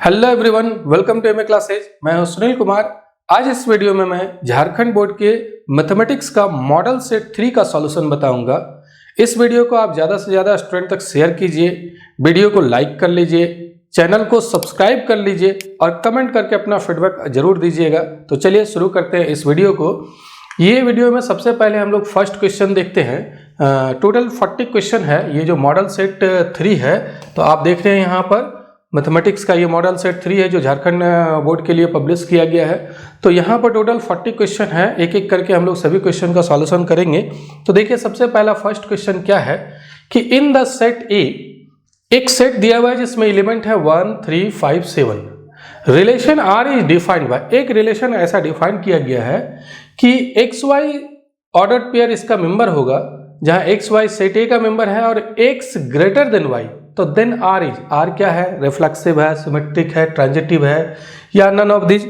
Hello everyone, welcome to MA classes. मैं हूं सुनील कुमार। आज इस वीडियो में मैं झारखंड बोर्ड के मैथमेटिक्स का मॉडल सेट 3 का सॉल्यूशन बताऊंगा। इस वीडियो को आप ज़्यादा से ज़्यादा स्टूडेंट तक शेयर कीजिए, वीडियो को लाइक कर लीजिए, चैनल को सब्सक्राइब कर लीजिए और कमेंट करके अपना फीडबैक जरूर दीजिएगा। तो चलिए शुरू करते हैं इस वीडियो को। ये वीडियो में सबसे पहले हम लोग फर्स्ट क्वेश्चन देखते हैं। टोटल 40 क्वेश्चन है। ये जो मॉडल सेट 3 है, तो आप देख रहे हैं यहाँ पर मैथमेटिक्स का ये मॉडल सेट 3 है जो झारखंड बोर्ड के लिए पब्लिश किया गया है। तो यहाँ पर टोटल 40 क्वेश्चन है। एक एक करके हम लोग सभी क्वेश्चन का सॉल्यूशन करेंगे। तो देखिए, सबसे पहला फर्स्ट क्वेश्चन क्या है कि इन द सेट ए एक सेट दिया हुआ है जिसमें एलिमेंट है 1, 3, 5, 7। Relation R is defined by, एक रिलेशन ऐसा डिफाइन किया गया है कि एक्स वाई ऑर्डर्ड पेयर इसका मेंबर होगा, जहां एक्स वाई सेट ए का मेंबर है और एक्स ग्रेटर देन वाई। तो देन आर इज, आर क्या है? रिफ्लेक्सिव है, सिमेट्रिक है, ट्रांजिटिव है या नन ऑफ दिस।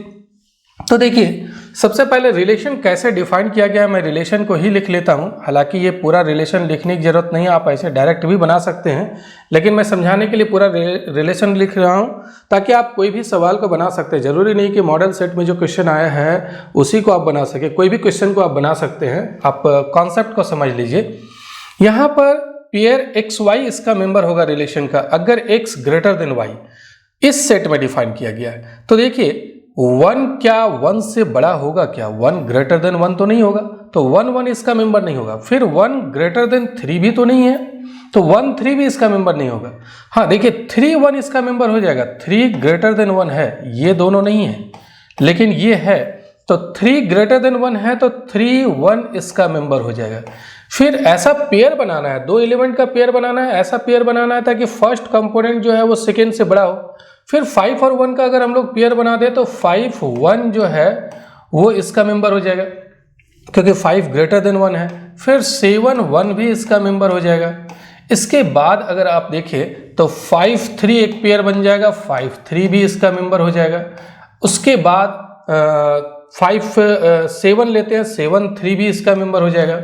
तो देखिए, सबसे पहले रिलेशन कैसे डिफाइन किया गया है, मैं रिलेशन को ही लिख लेता हूं। हालांकि ये पूरा रिलेशन लिखने की जरूरत नहीं है, आप ऐसे डायरेक्ट भी बना सकते हैं, लेकिन मैं समझाने के लिए पूरा रिलेशन लिख रहा हूं ताकि आप कोई भी सवाल को बना सकते हैं। जरूरी नहीं कि मॉडल सेट में जो क्वेश्चन आया है उसी को आप बना सके, कोई भी क्वेश्चन को आप बना सकते हैं। आप कॉन्सेप्ट को समझ लीजिए। यहाँ पर पेयर एक्स वाई इसका मेंबर होगा रिलेशन का, अगर एक्स ग्रेटर देन वाई इस सेट में डिफाइन किया गया है। तो देखिए, 1 क्या 1 से बड़ा होगा क्या? 1 ग्रेटर देन 1 तो नहीं होगा, तो 1 इसका मेंबर नहीं होगा। फिर 1 ग्रेटर देन 3 भी तो नहीं है, तो 1 3 भी इसका मेंबर नहीं होगा। हाँ देखिए, 3 1 इसका मेंबर हो जाएगा। 3 ग्रेटर देन 1 है, ये दोनों नहीं है, लेकिन ये है। तो 3 ग्रेटर देन 1 है तो 3 1 इसका मेंबर हो जाएगा। फिर ऐसा पेयर बनाना है, 2 एलिमेंट का पेयर बनाना है, ऐसा पेयर बनाना है ताकि फर्स्ट कंपोनेंट जो है वो सेकेंड से बड़ा हो। फिर 5 और 1 का अगर हम लोग पेयर बना दे तो 5 1 जो है वो इसका मेंबर हो जाएगा, क्योंकि 5 ग्रेटर देन 1 है। फिर 7 1 भी इसका मेंबर हो जाएगा। इसके बाद अगर आप देखें तो 5 3 एक पेयर बन जाएगा, 5 3 भी इसका मेंबर हो जाएगा। उसके बाद 5 7 लेते हैं, 7 3 भी इसका मेंबर हो जाएगा।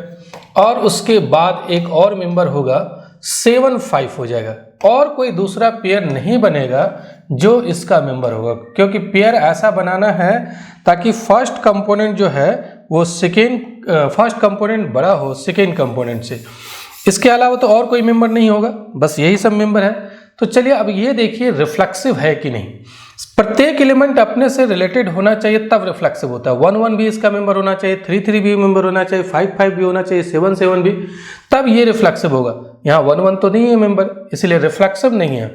और उसके बाद एक और मेंबर होगा, 7 5 हो जाएगा। और कोई दूसरा पेयर नहीं बनेगा जो इसका मेंबर होगा, क्योंकि पेयर ऐसा बनाना है ताकि फर्स्ट कंपोनेंट जो है वो फर्स्ट कंपोनेंट बड़ा हो सेकेंड कंपोनेंट से। इसके अलावा तो और कोई मेंबर नहीं होगा, बस यही सब मेंबर है। तो चलिए अब ये देखिए रिफ्लेक्सिव है कि नहीं। प्रत्येक एलिमेंट अपने से रिलेटेड होना चाहिए तब रिफ्लेक्सिव होता है। 1 1 भी इसका मेंबर होना चाहिए, 3 3 भी मेंबर होना चाहिए, 5 5 भी होना चाहिए, 7 7 भी, तब ये रिफ्लेक्सिव होगा। यहाँ 1 1 तो नहीं है मेंबर, इसलिए रिफ्लेक्सिव नहीं है।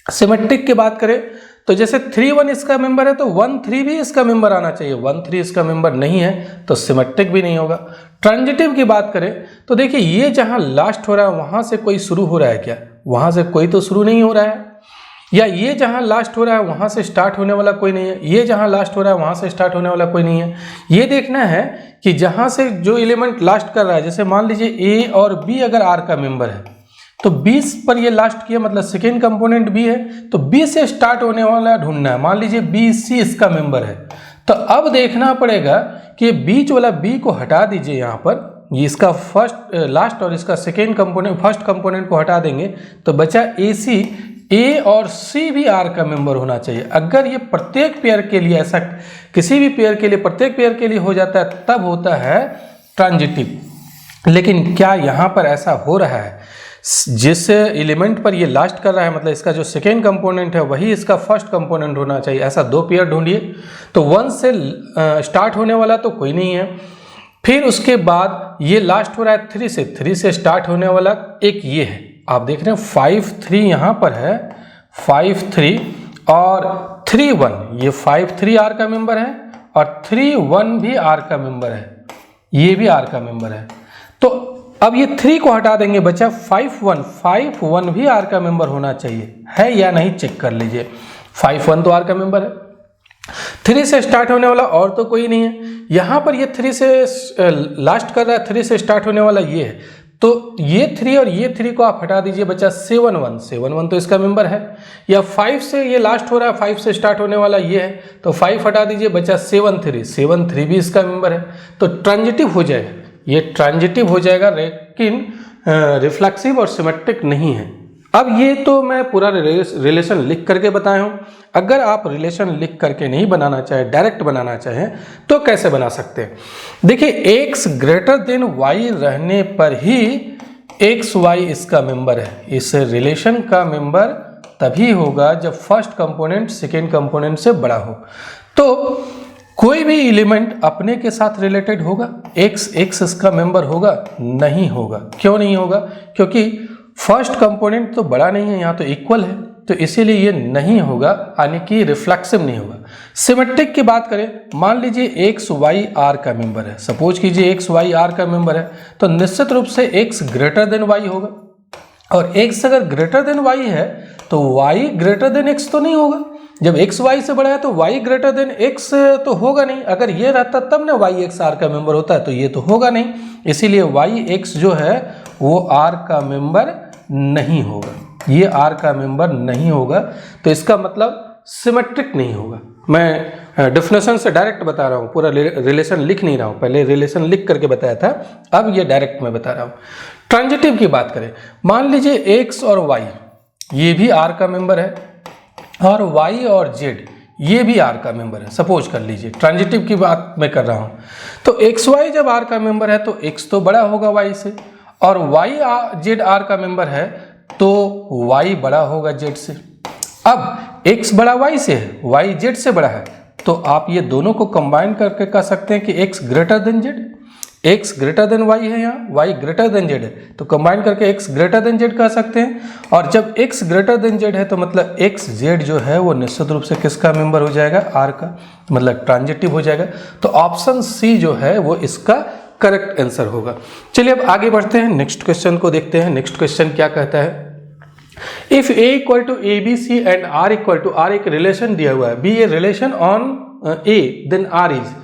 सिमेट्रिक की बात करें तो जैसे 3 1 इसका मेंबर है तो 1 3 भी इसका मेंबर आना चाहिए, 1 3 इसका मेंबर नहीं है तो सिमेट्रिक भी नहीं होगा। ट्रांजिटिव की बात करें तो देखिए, ये जहां लास्ट हो रहा है वहां से कोई शुरू हो रहा है क्या? वहां से कोई तो शुरू नहीं हो रहा है। या ये जहां लास्ट हो रहा है वहां से स्टार्ट होने वाला कोई नहीं है, ये जहां लास्ट हो रहा है वहां से स्टार्ट होने वाला कोई नहीं है। ये देखना है कि जहां से जो एलिमेंट लास्ट कर रहा है, जैसे मान लीजिए ए और बी अगर आर का मेंबर है तो 20 पर ये लास्ट किया, मतलब सेकेंड कंपोनेंट बी है, तो बी से स्टार्ट होने वाला ढूंढना है। मान लीजिए बी सी इसका मेंबर है, तो अब देखना पड़ेगा कि बीच वाला बी को हटा दीजिए। यहाँ पर ये इसका फर्स्ट लास्ट और इसका सेकेंड कंपोनेंट फर्स्ट कंपोनेंट को हटा देंगे तो बचा ए सी। ए और सी भी आर का मेंबर होना चाहिए। अगर ये प्रत्येक पेयर के लिए, ऐसा किसी भी पेयर के लिए, प्रत्येक पेयर के लिए हो जाता है तब होता है ट्रांजिटिव। लेकिन क्या यहाँ पर ऐसा हो रहा है? जिस एलिमेंट पर ये लास्ट कर रहा है, मतलब इसका जो सेकेंड कंपोनेंट है वही इसका फर्स्ट कंपोनेंट होना चाहिए। ऐसा 2 पेयर ढूंढिए। तो 1 से स्टार्ट होने वाला तो कोई नहीं है। फिर उसके बाद ये लास्ट हो रहा है 3 से स्टार्ट होने वाला एक ये है। आप देख रहे हैं 5 3 यहाँ पर है, 5 3 और 3 1, ये 5 3 आर का मेंबर है और 3 1 भी आर का मेंबर है, ये भी आर का मेंबर है। तो अब ये 3 को हटा देंगे, बचा 5 1। 5 1 भी आर का मेंबर होना चाहिए, है या नहीं चेक कर लीजिए। 5 1 तो आर का मेंबर है। 3 से स्टार्ट होने वाला और तो कोई नहीं है। यहाँ पर ये 3 से लास्ट कर रहा है, 3 से स्टार्ट होने वाला ये है, तो ये 3 और ये 3 को आप हटा दीजिए, बचा 7 1। 7 1 तो इसका मेंबर है। या 5 से ये लास्ट हो रहा है, 5 से स्टार्ट होने वाला ये है, तो 5 हटा दीजिए, बचा 7 3। 7 3 भी इसका मेंबर है। तो ट्रांजिटिव हो जाएगा, ये ट्रांजिटिव हो जाएगा, लेकिन रिफ्लेक्सिव और सिमेट्रिक नहीं है। अब ये तो मैं पूरा रिलेशन लिख करके बताया हूँ। अगर आप रिलेशन लिख करके नहीं बनाना चाहें, डायरेक्ट बनाना चाहें, तो कैसे बना सकते हैं? देखिए, x ग्रेटर देन y रहने पर ही एक्स वाई इसका मेंबर है। इस रिलेशन का मेंबर तभी होगा जब फर्स्ट कंपोनेंट सेकेंड कंपोनेंट से बड़ा हो। तो कोई भी एलिमेंट अपने के साथ रिलेटेड होगा? एक्स इसका मेंबर होगा? नहीं होगा। क्यों नहीं होगा? क्योंकि फर्स्ट कंपोनेंट तो बड़ा नहीं है, यहाँ तो इक्वल है, तो इसीलिए ये नहीं होगा, यानी कि रिफ्लेक्सिव नहीं होगा। सिमेट्रिक की बात करें, मान लीजिए एक्स वाई आर का मेंबर है, सपोज कीजिए एक्स वाई आर का मेंबर है, तो निश्चित रूप से एक्स ग्रेटर देन वाई होगा। और एक्स अगर ग्रेटर देन वाई है तो वाई ग्रेटर देन एक्स तो नहीं होगा। जब एक्स वाई से बड़ा है तो वाई ग्रेटर देन एक्स तो होगा नहीं। अगर ये रहता तब ना वाई एक्स आर का मेंबर होता है, तो ये तो होगा नहीं। इसीलिए वाई एक्स जो है वो आर का मेंबर नहीं होगा, ये आर का मेंबर नहीं होगा। तो इसका मतलब सिमेट्रिक नहीं होगा। मैं डेफिनेशन से डायरेक्ट बता रहा हूँ, पूरा रिलेशन लिख नहीं रहा हूँ। पहले रिलेशन लिख करके बताया था, अब ये डायरेक्ट मैं बता रहा हूँ। ट्रांजिटिव की बात करें, मान लीजिए एक्स और वाई ये भी आर का मेंबर है, और वाई और जेड ये भी आर का मेंबर है। सपोज कर लीजिए, ट्रांजिटिव की बात मैं कर रहा हूँ। तो एक्स वाई जब आर का मेंबर है तो एक्स तो बड़ा होगा वाई से, और वाई जेड आर का मेंबर है तो वाई बड़ा होगा जेड से। अब एक्स बड़ा वाई से है, वाई जेड से बड़ा है, तो आप ये दोनों को कंबाइन करके कह सकते हैं कि x greater than Z. X greater than Y है, यहाँ वाई ग्रेटर देन जेड है, तो कंबाइन करके एक्स ग्रेटर देन जेड कह सकते हैं। और जब एक्स ग्रेटर देन जेड है तो मतलब एक्स जेड जो है वो निश्चित रूप से किसका मेंबर हो जाएगा? आर का, मतलब ट्रांजिटिव हो जाएगा। तो ऑप्शन सी जो है वो इसका करेक्ट आंसर होगा। चलिए अब आगे बढ़ते हैं, नेक्स्ट क्वेश्चन को देखते हैं। नेक्स्ट क्वेश्चन क्या कहता है? If A equal to A B C and R equal to R, एक रिलेशन दिया हुआ है, be a relation on A then R is.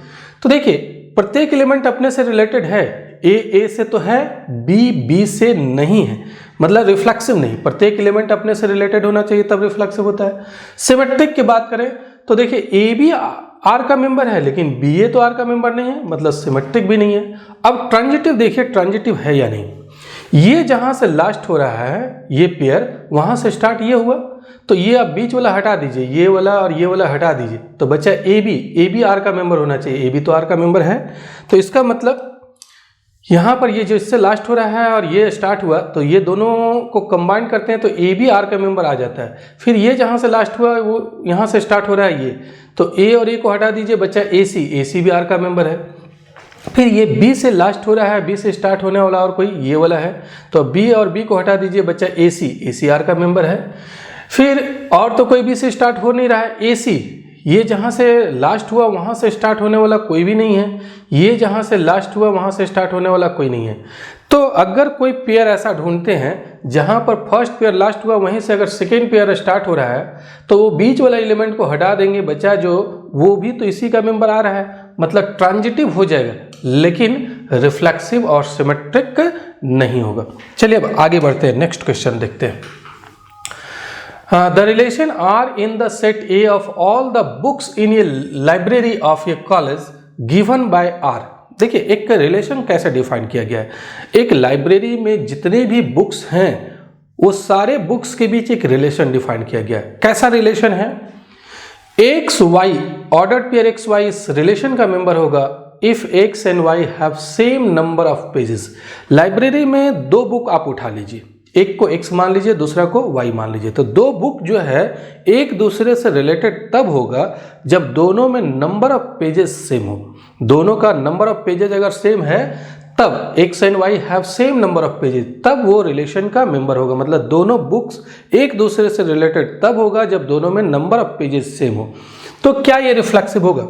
तो देखिए, प्रत्येक एलिमेंट अपने से रिलेटेड है। ए से तो है, बी से नहीं है, मतलब रिफ्लेक्सिव नहीं। प्रत्येक एलिमेंट अपने से रिलेटेड होना चाहिए तब रिफ्लेक्सिव होता है। सिमेट्रिक की बात करें तो देखिए, ए भी आर का मेंबर है लेकिन बी ए तो आर का मेंबर नहीं है, मतलब सिमेट्रिक भी नहीं है। अब ट्रांजिटिव देखिए, ट्रांजिटिव है या नहीं। ये जहां से लास्ट हो रहा है ये पेयर, वहां से स्टार्ट ये हुआ, तो ये आप बीच वाला हटा दीजिए, ये वाला और ये वाला हटा दीजिए, तो बचा ए बी आर का मेंबर होना चाहिए। ए बी तो आर का मेंबर है, तो इसका मतलब यहाँ पर ये जो इससे लास्ट हो रहा है और ये स्टार्ट हुआ, तो ये दोनों को कंबाइन करते हैं तो ए बी आर का मेंबर आ जाता है। फिर ये जहाँ से लास्ट हुआ वो यहाँ से स्टार्ट हो रहा है ये, तो ए और ए को हटा दीजिए, बच्चा ए सी भी आर का मेंबर है। फिर ये बी से लास्ट हो रहा है, बी से स्टार्ट होने वाला और कोई ये वाला है, तो बी और बी को हटा दीजिए, बच्चा ए सी आर का मेंबर है। फिर और तो कोई बी से स्टार्ट हो नहीं रहा है, ए सी ये जहाँ से लास्ट हुआ वहाँ से स्टार्ट होने वाला कोई भी नहीं है, ये जहाँ से लास्ट हुआ वहाँ से स्टार्ट होने वाला कोई नहीं है। तो अगर कोई पेयर ऐसा ढूंढते हैं जहाँ पर फर्स्ट पेयर लास्ट हुआ वहीं से अगर सेकेंड पेयर स्टार्ट हो रहा है, तो वो बीच वाला एलिमेंट को हटा देंगे, बचा जो वो भी तो इसी का मेंबर आ रहा है, मतलब ट्रांजिटिव हो जाएगा लेकिन रिफ्लेक्सिव और सिमेट्रिक नहीं होगा। चलिए अब आगे बढ़ते हैं, नेक्स्ट क्वेश्चन देखते हैं। The relation are in the set A of all the books in a library of a college given by R। देखिए, एक रिलेशन कैसे डिफाइन किया गया है। एक लाइब्रेरी में जितने भी बुक्स हैं वो सारे बुक्स के बीच एक रिलेशन डिफाइन किया गया है। कैसा रिलेशन है? X y ordered pair x y इस रिलेशन का मेंबर होगा if x and y have same number of pages. Library में दो बुक आप उठा लीजिए, एक को x मान लीजिए, दूसरा को y मान लीजिए, तो दो बुक जो है एक दूसरे से रिलेटेड तब होगा जब दोनों में नंबर ऑफ पेजेस सेम हो। दोनों का नंबर ऑफ पेजेस अगर सेम है तब x and y have same number of pages, तब वो रिलेशन का मेंबर होगा। मतलब दोनों बुक्स एक दूसरे से रिलेटेड तब होगा जब दोनों में नंबर ऑफ पेजेस सेम हो। तो क्या ये रिफ्लेक्सिव होगा?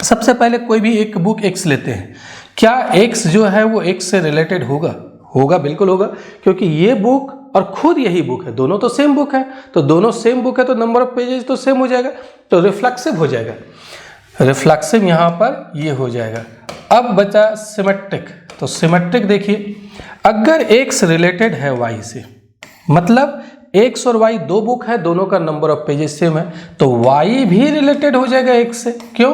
सबसे पहले कोई भी एक बुक x लेते हैं, क्या x जो है वो x से रिलेटेड होगा? होगा, बिल्कुल होगा, क्योंकि ये बुक और खुद यही बुक है, दोनों तो सेम बुक है, तो दोनों सेम बुक है तो नंबर ऑफ पेजेस तो सेम हो जाएगा, तो रिफ्लेक्सिव हो जाएगा। रिफ्लेक्सिव यहाँ पर ये हो जाएगा। अब बचा सिमेट्रिक। तो सिमेट्रिक देखिए, अगर एक्स रिलेटेड है वाई से, मतलब एक्स और वाई दो बुक है, दोनों का नंबर ऑफ पेजेस सेम है, तो वाई भी रिलेटेड हो जाएगा एक्स से। क्यों?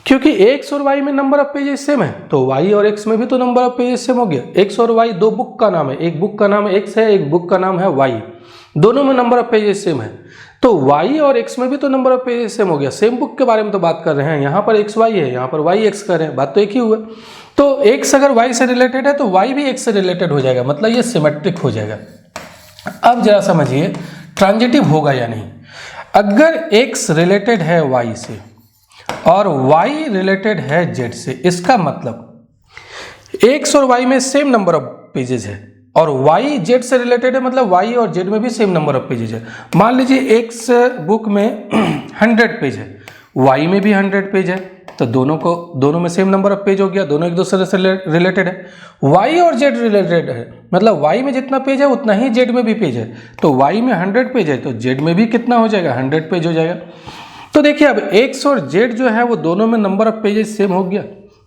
क्योंकि एक्स और वाई में नंबर ऑफ पेजेस सेम है, तो वाई और एक्स में भी तो नंबर ऑफ पेजेस सेम हो गया। एक्स और वाई दो बुक का नाम है, एक बुक का नाम एक्स है, एक बुक का नाम है वाई, दोनों में नंबर ऑफ पेजेस सेम है, तो वाई और एक्स में भी तो नंबर ऑफ पेजेस सेम हो गया। सेम बुक के बारे में तो बात कर रहे हैं, यहाँ पर एक्स वाई है, यहाँ पर वाई एक्स कर रहे हैं, बात तो एक ही हुआ। तो एक्स अगर वाई से रिलेटेड है तो वाई भी एक्स से रिलेटेड हो जाएगा, मतलब ये सिमेट्रिक हो जाएगा। अब जरा समझिए ट्रांजिटिव होगा या नहीं। अगर x रिलेटेड है y से और y रिलेटेड है z से, इसका मतलब x और y में सेम नंबर ऑफ पेजेस है और y z से रिलेटेड है, मतलब y और z में भी सेम नंबर ऑफ पेजेस है। मान लीजिए x बुक में 100 पेज है, y में भी 100 पेज है, तो दोनों में सेम नंबर ऑफ पेज हो गया, दोनों एक दूसरे से रिलेटेड है। y और z रिलेटेड है, मतलब y में जितना पेज है उतना ही z में भी पेज है, तो y में 100 पेज है तो z में भी कितना हो जाएगा, 100 पेज हो जाएगा। तो देखिए अब x और z जो है वो दोनों में नंबर ऑफ पेजेस सेम हो गया,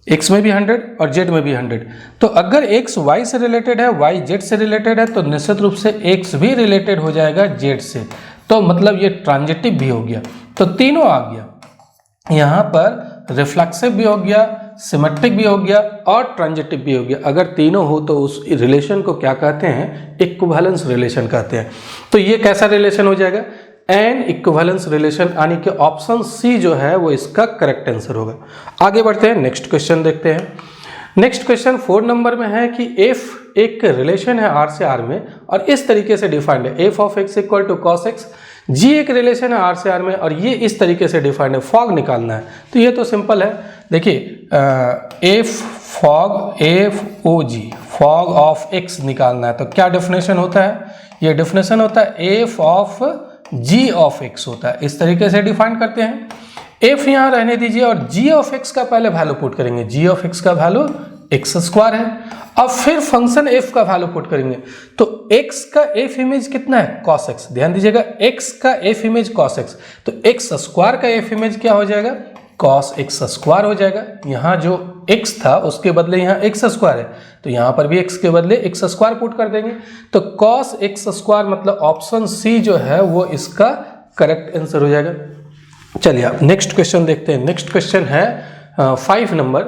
x में भी 100 और z में भी 100। तो अगर x y से रिलेटेड है, y z से रिलेटेड है, तो निश्चित रूप से x भी रिलेटेड हो जाएगा z से, तो मतलब ये ट्रांजिटिव भी हो गया। तो तीनों आ गया, यहाँ पर रिफ्लेक्सिव भी हो गया, सिमेट्रिक भी हो गया और ट्रांजिटिव भी हो गया। अगर तीनों हो तो उस रिलेशन को क्या कहते हैं, इक्विवेलेंस रिलेशन कहते हैं। तो ये कैसा रिलेशन हो जाएगा, एन इक्विवेलेंस रिलेशन, यानी कि ऑप्शन सी जो है वो इसका करेक्ट आंसर होगा। आगे बढ़ते हैं, नेक्स्ट क्वेश्चन देखते हैं। नेक्स्ट क्वेश्चन 4 नंबर में है कि एफ एक रिलेशन है आर से आर में और इस तरीके से डिफाइंड है, F of x equal to cos x. G एक रिलेशन है आर से आर में और ये इस तरीके से डिफाइंड है, फॉग निकालना है। तो ये तो सिंपल है, देखिए F fog F o G, fog of x निकालना है। तो क्या डेफिनेशन होता है, ये डेफिनेशन होता है F of G of x होता है। इस तरीके से डिफाइन करते हैं। एफ यहाँ रहने दीजिए और जी ऑफ एक्स का पहले वैल्यू पुट करेंगे, जी ऑफ एक्स का वैल्यू एक्स स्क्वायर है। अब फिर फंक्शन एफ का वैल्यू पुट करेंगे, तो एक्स का एफ इमेज कितना है, कॉस एक्स। ध्यान दीजिएगा एक्स का एफ इमेज कॉस एक्स, तो एक्स स्क्वायर का एफ इमेज क्या हो जाएगा, कॉस एक्स स्क्वायर हो जाएगा। यहाँ जो एक्स था उसके बदले यहाँ एक्स स्क्वायर है, तो यहाँ पर भी एक्स के बदले एक्स स्क्वायर पुट कर देंगे, तो कॉस एक्स स्क्वायर मतलब ऑप्शन सी जो है वो इसका करेक्ट आंसर हो जाएगा। चलिए आप नेक्स्ट क्वेश्चन देखते हैं। नेक्स्ट क्वेश्चन है 5 नंबर,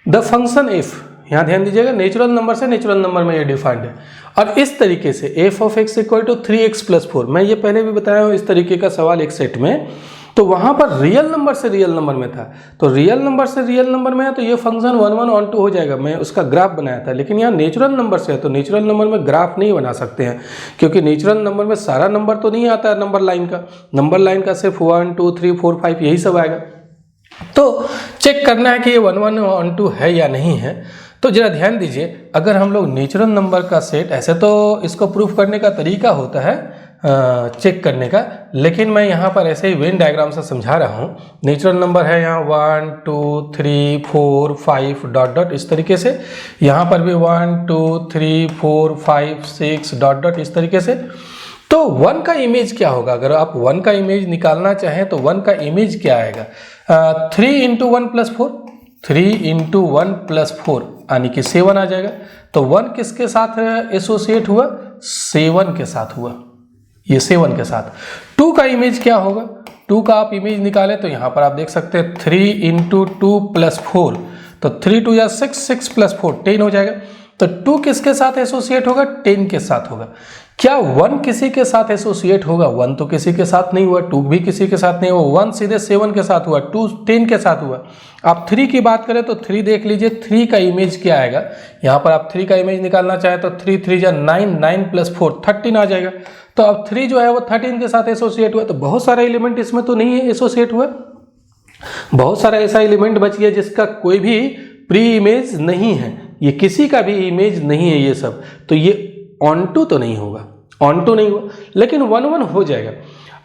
द फंक्शन एफ, यहाँ ध्यान दीजिएगा नेचुरल नंबर से नेचुरल नंबर में ये डिफाइंड है और इस तरीके से F of x equal to 3x + 4। मैं ये पहले भी बताया हूँ, इस तरीके का सवाल एक सेट में, तो वहाँ पर रियल नंबर से रियल नंबर में था, तो रियल नंबर से रियल नंबर में है तो ये फंक्शन 1 1 on 2 हो जाएगा। मैं उसका ग्राफ बनाया था, लेकिन यहाँ नेचुरल नंबर से है तो नेचुरल नंबर में ग्राफ नहीं बना सकते हैं, क्योंकि नेचुरल नंबर में सारा नंबर तो नहीं आता है नंबर लाइन का, नंबर लाइन का सिर्फ 1 2 3 4 5 यही सब आएगा। तो चेक करना है कि ये 1 1 on 2 है या नहीं है। तो जरा ध्यान दीजिए, अगर हम लोग नेचुरल नंबर का सेट, ऐसे तो इसको प्रूफ करने का तरीका होता है चेक करने का, लेकिन मैं यहाँ पर ऐसे ही वेन डायग्राम से समझा रहा हूँ। नेचुरल नंबर है यहाँ 1 2 3 4 5 डॉट डॉट इस तरीके से, यहाँ पर भी 1 2 3 4 5 6 डॉट डॉट इस तरीके से। तो 1 का इमेज क्या होगा, अगर आप 1 का इमेज निकालना चाहें तो 1 का इमेज क्या आएगा, 3 × 1 + 4, 3 × 1 + 4 यानी कि 7 आ जाएगा। तो 1 किसके साथ एसोसिएट हुआ, 7 के साथ हुआ, ये 7 के साथ। 2 का इमेज क्या होगा, 2 का आप इमेज निकाले तो यहाँ पर आप देख सकते हैं 3 × 2 + 4, तो 3 2 या 6 6 + 4 10 हो जाएगा। तो 2 किसके साथ एसोसिएट होगा, 10 के साथ होगा। क्या 1 किसी के साथ एसोसिएट होगा, 1 तो किसी के साथ नहीं हुआ, 2 भी किसी के साथ नहीं हुआ, 1 सीधे 7 के साथ हुआ, 2 10 के साथ हुआ। आप 3 की बात करें तो 3 देख लीजिए, 3 का इमेज क्या आएगा, यहाँ पर आप 3 का इमेज निकालना चाहें तो 3 3 या 9 9 + 4 13 आ जाएगा। तो अब 3 जो है वो 13 के साथ एसोसिएट हुआ, तो बहुत सारा एलिमेंट इसमें तो नहीं है एसोसिएट हुआ, बहुत सारा ऐसा एलिमेंट बच गया जिसका कोई भी प्री इमेज नहीं है, ये किसी का भी इमेज नहीं है ये सब, तो ये ऑन तो नहीं होगा, ऑन टू नहीं हुआ, लेकिन 1 1 हो जाएगा।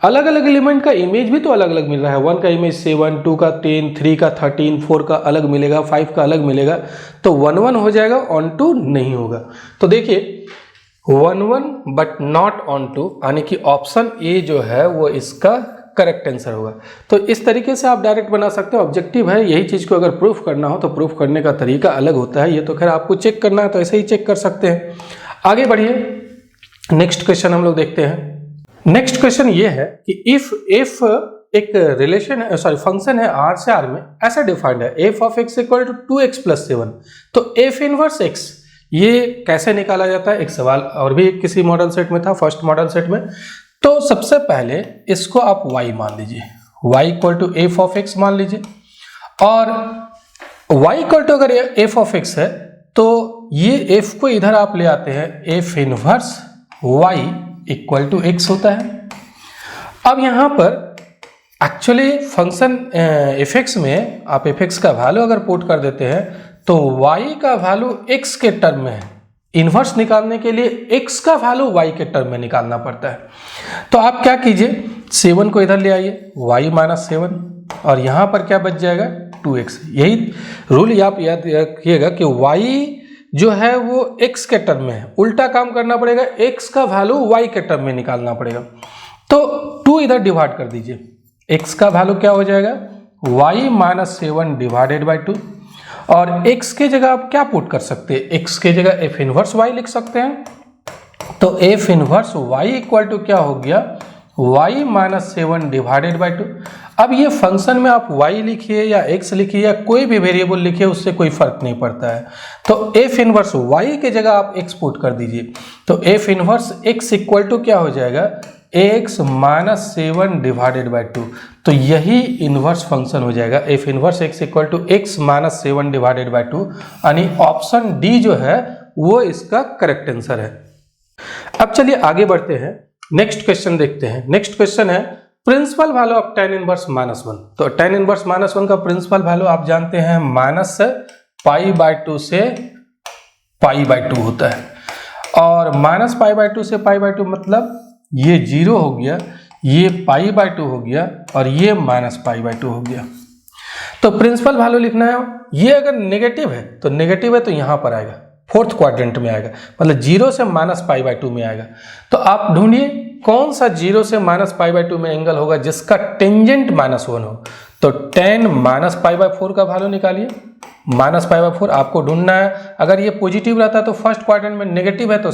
अलग अलग एलिमेंट का इमेज भी तो अलग अलग मिल रहा है, 1 का इमेज 7, 2 का 10, 3 का 13, 4 का अलग मिलेगा, 5 का अलग मिलेगा, तो 1 1 हो जाएगा, ऑन टू नहीं होगा। तो देखिए 1 1 बट नॉट ऑन टू, यानी कि ऑप्शन ए जो है वो इसका करेक्ट आंसर होगा। तो इस तरीके से आप डायरेक्ट बना सकते हो, ऑब्जेक्टिव है, यही चीज़ को अगर प्रूफ करना हो तो प्रूफ करने का तरीका अलग होता है, ये तो खैर आपको चेक करना है तो ऐसे ही चेक कर सकते हैं। आगे बढ़िए, नेक्स्ट क्वेश्चन हम लोग देखते हैं। नेक्स्ट क्वेश्चन ये है कि इफ एक रिलेशन है, सॉरी फंक्शन है आर से आर में, ऐसा डिफाइंड है F of x equal to 2x plus 7। तो एफ इनवर्स एक्स ये कैसे निकाला जाता है, एक सवाल और भी किसी मॉडल सेट में था, फर्स्ट मॉडल सेट में। तो सबसे पहले इसको आप y मान लीजिए, y equal to F of x मान लीजिए, और y इक्वल टू अगर एफ ऑफ एक्स है तो ये f को इधर आप ले आते हैं, F inverse y equal to x होता है। अब यहाँ पर एक्चुअली फंक्शन एफ एक्स में आप एफ एक्स का वैल्यू अगर पुट कर देते हैं तो y का वैल्यू x के टर्म में है, इन्वर्स निकालने के लिए x का वैल्यू y के टर्म में निकालना पड़ता है। तो आप क्या कीजिए, 7 को इधर ले आइए, y माइनस 7, और यहाँ पर क्या बच जाएगा 2x। यही रूल आप याद रखिएगा कि y जो है वो x के टर्म में है, उल्टा काम करना पड़ेगा, x का वैल्यू y के टर्म में निकालना पड़ेगा। तो 2 इधर डिवाइड कर दीजिए, x का वैल्यू क्या हो जाएगा y माइनस 7 डिवाइडेड बाई 2, और x के जगह आप क्या पुट कर सकते हैं, x के जगह f इनवर्स y लिख सकते हैं। तो f inverse y equal to क्या हो गया y माइनस 7 डिवाइडेड बाई 2। अब ये फंक्शन में आप y लिखिए या x लिखिए या कोई भी वेरिएबल लिखिए, उससे कोई फर्क नहीं पड़ता है। तो f इनवर्स y के जगह आप x पुट कर दीजिए, तो f inverse x equal to क्या हो जाएगा x माइनस 7 डिवाइडेड बाई 2। तो यही इनवर्स फंक्शन हो जाएगा, f inverse x equal to x minus 7 divided by 2, यानी ऑप्शन डी जो है वो इसका करेक्ट आंसर है। अब चलिए आगे बढ़ते हैं, नेक्स्ट क्वेश्चन देखते हैं। नेक्स्ट क्वेश्चन है principal value of tan inverse minus 1। तो tan इनवर्स माइनस 1 का प्रिंसिपल वैल्यू आप जानते हैं माइनस पाई बाई 2 से पाई बाई 2 होता है, और माइनस पाई बाई 2 से पाई बाई 2 मतलब ये 0 हो गया, ये पाई बाई 2 हो गया, और ये माइनस पाई बाई 2 हो गया। तो प्रिंसिपल वैल्यू लिखना है, ये अगर नेगेटिव है तो यहाँ पर आएगा, फोर्थ क्वाड्रेंट में आएगा, मतलब 0 से माइनस पाई बाई 2 में आएगा। तो आप ढूंढिए कौन सा 0 से माइनस पाई बाई 2 में एंगल होगा जिसका टेंजेंट माइनस 1 हो। तो tan माइनस पाई बाई 4 का वैल्यू निकालिए, माइनस पाई बाई 4 आपको ढूंढना है। अगर ये पॉजिटिव रहता है तो फर्स्ट क्वाड्रेंट में, नेगेटिव है तो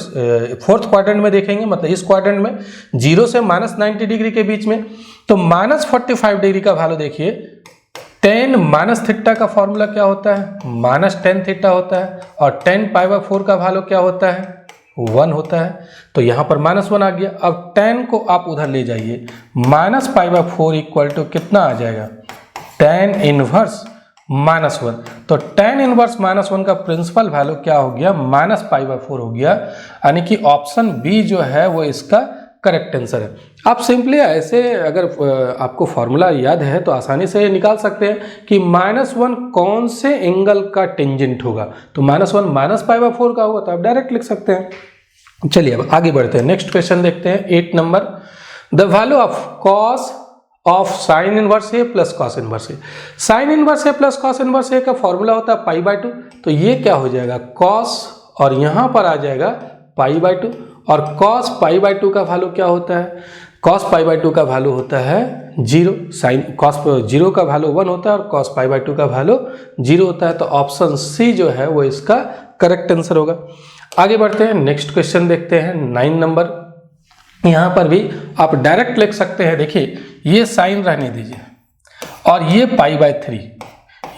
फोर्थ क्वाड्रेंट में देखेंगे, मतलब इस क्वाड्रेंट में 0 से माइनस 90 डिग्री के बीच में। तो माइनस 45 डिग्री का वैल्यू देखिए, tan माइनस थीटा का फॉर्मूला क्या होता है माइनस tan थीटा होता है, और tan पाई बाई 4 का वैल्यू क्या होता है 1 होता है। तो यहाँ पर माइनस 1 आ गया। अब tan को आप उधर ले जाइए, minus pi by 4 equal to कितना आ जाएगा tan इनवर्स माइनस 1। तो tan इनवर्स माइनस 1 का प्रिंसिपल वैल्यू क्या हो गया माइनस पाई बाई 4 हो गया, यानी कि ऑप्शन बी जो है वो इसका करेक्ट आंसर है। आप सिंपली ऐसे अगर आपको फॉर्मूला याद है तो आसानी से निकाल सकते हैं कि माइनस 1 कौन से एंगल का टेंजेंट होगा। तो माइनस 1 माइनस पाई बाई 4 का होगा तो आप डायरेक्ट लिख सकते हैं। चलिए अब आगे बढ़ते हैं, नेक्स्ट क्वेश्चन देखते हैं 8 नंबर। The value of cos of sine inverse a plus cos inverse a. Sine inverse a plus cos inverse a का फॉर्मूला होता है पाई बाई 2। तो ये क्या हो जाएगा कॉस, और यहाँ पर आ जाएगा पाई बाई 2, और कॉस पाई बाई 2 का वैल्यू क्या होता है, कॉस पाई बाई 2 का वैल्यू होता है 0, साइन कॉस 0 का वैल्यू 1 होता है और कॉस पाई बाई 2 का वैल्यू 0 होता है। तो ऑप्शन सी जो है वो इसका करेक्ट आंसर होगा। आगे बढ़ते हैं, नेक्स्ट क्वेश्चन देखते हैं 9 नंबर। यहाँ पर भी आप डायरेक्ट लिख सकते हैं, देखिए ये साइन रहने दीजिए और ये पाई बाई 3,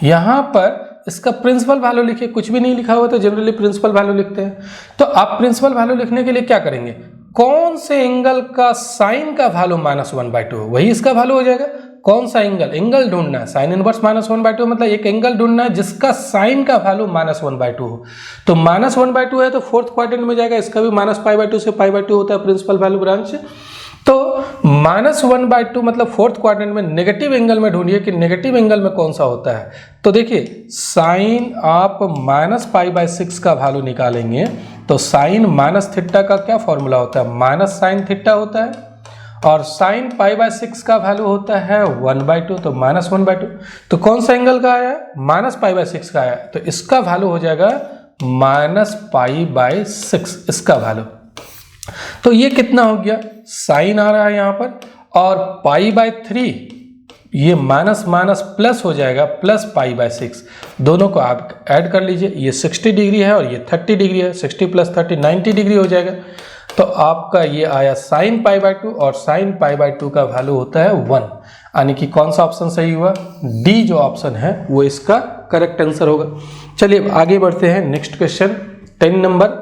यहाँ पर इसका प्रिंसिपल वैल्यू लिखिए। कुछ भी नहीं लिखा हुआ तो जनरली प्रिंसिपल वैल्यू लिखते हैं। तो आप प्रिंसिपल वैल्यू लिखने के लिए क्या करेंगे, कौन से एंगल का साइन का वैल्यू माइनस 1/2 हो वही इसका वैल्यू हो जाएगा। कौन सा एंगल ढूंढना है, साइन इनवर्स माइनस 1/2 मतलब एक एंगल ढूंढना है जिसका साइन का वैल्यू माइनस 1/2 हो। तो माइनस 1/2 है तो फोर्थ क्वाड्रेंट में जाएगा, इसका भी माइनस पाई बाई 2 से पाई बाई 2 होता है प्रिंसिपल वैल्यू ब्रांच। तो माइनस 1/2 मतलब फोर्थ क्वाड्रेंट में नेगेटिव एंगल में ढूंढिए कि नेगेटिव एंगल में कौन सा होता है। तो देखिए साइन आप माइनस पाई बाई 6 का वैल्यू निकालेंगे तो साइन माइनस थीटा का क्या फॉर्मूला होता है माइनस साइन थीटा होता है, और साइन पाई बाई 6 का वैल्यू होता है 1/2, तो माइनस 1/2। तो कौन सा एंगल का आया माइनस पाई बाई 6 का आया, तो इसका वैल्यू हो जाएगा माइनस पाई बाई 6 इसका वैल्यू। तो ये कितना हो गया, साइन आ रहा है यहाँ पर, और पाई बाई 3 ये माइनस माइनस प्लस हो जाएगा प्लस पाई बाई 6, दोनों को आप ऐड कर लीजिए। ये 60 डिग्री है और ये 30 डिग्री है, 60 प्लस 30 90 डिग्री हो जाएगा। तो आपका ये आया sin π/2 और sin π/2 का वैल्यू होता है 1, यानी कि कौन सा ऑप्शन सही हुआ? डी जो ऑप्शन है वो इसका करेक्ट आंसर होगा। चलिए आगे बढ़ते हैं। Next question 10 number.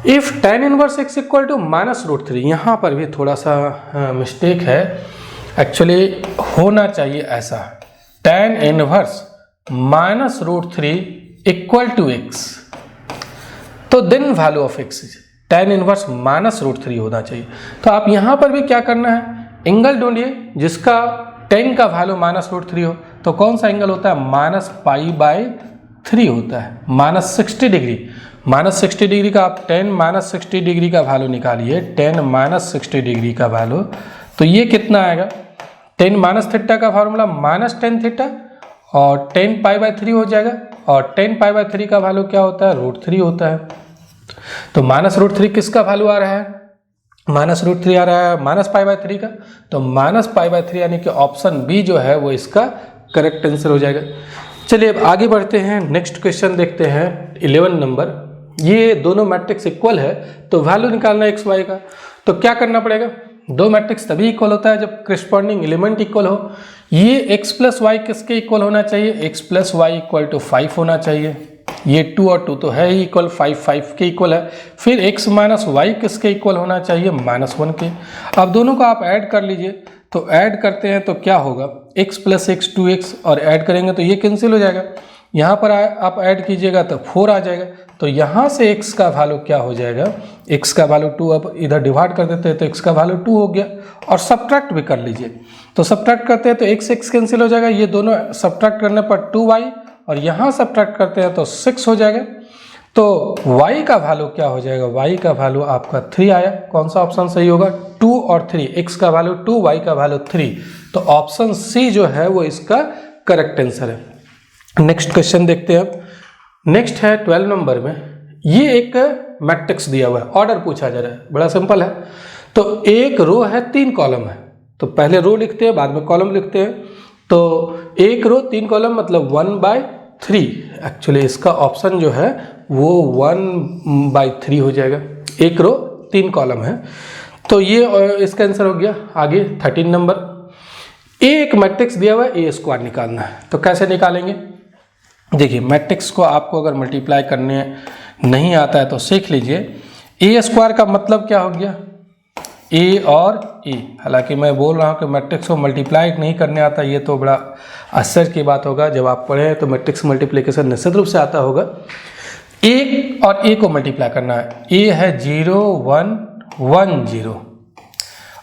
If tan inverse x equal to -√3, यहाँ पर भी थोड़ा सा मिस्टेक है, एक्चुअली होना चाहिए ऐसा, tan inverse -√3 equal to x, तो then value of x tan inverse -√3 होना चाहिए। तो आप यहाँ पर भी क्या करना है, एंगल ढूंढिए जिसका tan का वैल्यू -√3 हो। तो कौन सा एंगल होता है? -π/3 होता है, -60 डिग्री। -60 डिग्री का आप tan -60 डिग्री का वैल्यू निकालिए, tan -60 डिग्री का वैल्यू, तो ये कितना आएगा? tan -θ का फार्मूला -tan θ और tan π/3 हो जाएगा, और tan π/3 का वैल्यू क्या होता है? √3 होता है। तो -√3 किसका वैल्यू आ रहा है? -√3 आ रहा है -π/3 का, तो -π/3 यानी कि ऑप्शन बी जो है वो इसका करेक्ट आंसर हो जाएगा। चलिए अब आगे बढ़ते हैं। नेक्स्ट क्वेश्चन देखते हैं 11 नंबर। ये दोनों मैट्रिक्स इक्वल है, तो वैल्यू निकालना एक्स वाई का। तो क्या करना पड़ेगा? दो मैट्रिक्स तभी इक्वल होता है जब करस्पॉन्डिंग एलिमेंट इक्वल हो। ये x प्लस वाई किसके इक्वल होना चाहिए? x plus Y equal to 5 होना चाहिए। ये 2 और 2 तो है ही इक्वल, 5 के इक्वल है। फिर x माइनस वाई किसके इक्वल होना चाहिए? -1 के। अब दोनों को आप ऐड कर लीजिए, तो ऐड करते हैं तो क्या होगा? x प्लस x 2x, और ऐड करेंगे तो ये कैंसिल हो जाएगा। यहाँ पर आप ऐड कीजिएगा तो 4 आ जाएगा। तो यहाँ से x का वैल्यू क्या हो जाएगा? x का वैल्यू 2, अब इधर डिवाइड कर देते हैं तो x का वैल्यू 2 हो गया। और सब्ट्रैक्ट भी कर लीजिए, तो सब्ट्रैक्ट करते हैं तो x कैंसिल हो जाएगा, ये दोनों सब्ट्रैक्ट करने पर 2y, और यहाँ सब्ट्रैक्ट करते हैं तो 6 हो जाएगा। तो y का वैल्यू क्या हो जाएगा? y का वैल्यू आपका 3 आया। कौन सा ऑप्शन सही होगा? 2 और 3, x का वैल्यू 2, y का वैल्यू 3, तो ऑप्शन सी जो है वो इसका करेक्ट आंसर है। नेक्स्ट क्वेश्चन देखते हैं। नेक्स्ट है 12 नंबर में। ये एक मैट्रिक्स दिया हुआ है, ऑर्डर पूछा जा रहा है, बड़ा सिंपल है। तो एक रो है, 3 कॉलम है, तो पहले रो लिखते हैं बाद में कॉलम लिखते हैं। तो एक रो 3 कॉलम मतलब 1/3, एक्चुअली इसका ऑप्शन जो है वो 1/3 हो जाएगा। एक रो 3 कॉलम है, तो ये इसका आंसर हो गया। आगे 13 नंबर। एक मैट्रिक्स दिया हुआ है, a² निकालना है, तो कैसे निकालेंगे? देखिए मैट्रिक्स को आपको अगर मल्टीप्लाई करने नहीं आता है तो सीख लीजिए। a² का मतलब क्या हो गया? a और e। हालांकि मैं बोल रहा हूँ कि मैट्रिक्स को मल्टीप्लाई नहीं करने आता, ये तो बड़ा आश्चर्य की बात होगा। जब आप पढ़े तो मैट्रिक्स मल्टीप्लिकेशन निश्चित रूप से आता होगा। a और a को मल्टीप्लाई करना है। a है 0 1 1 0,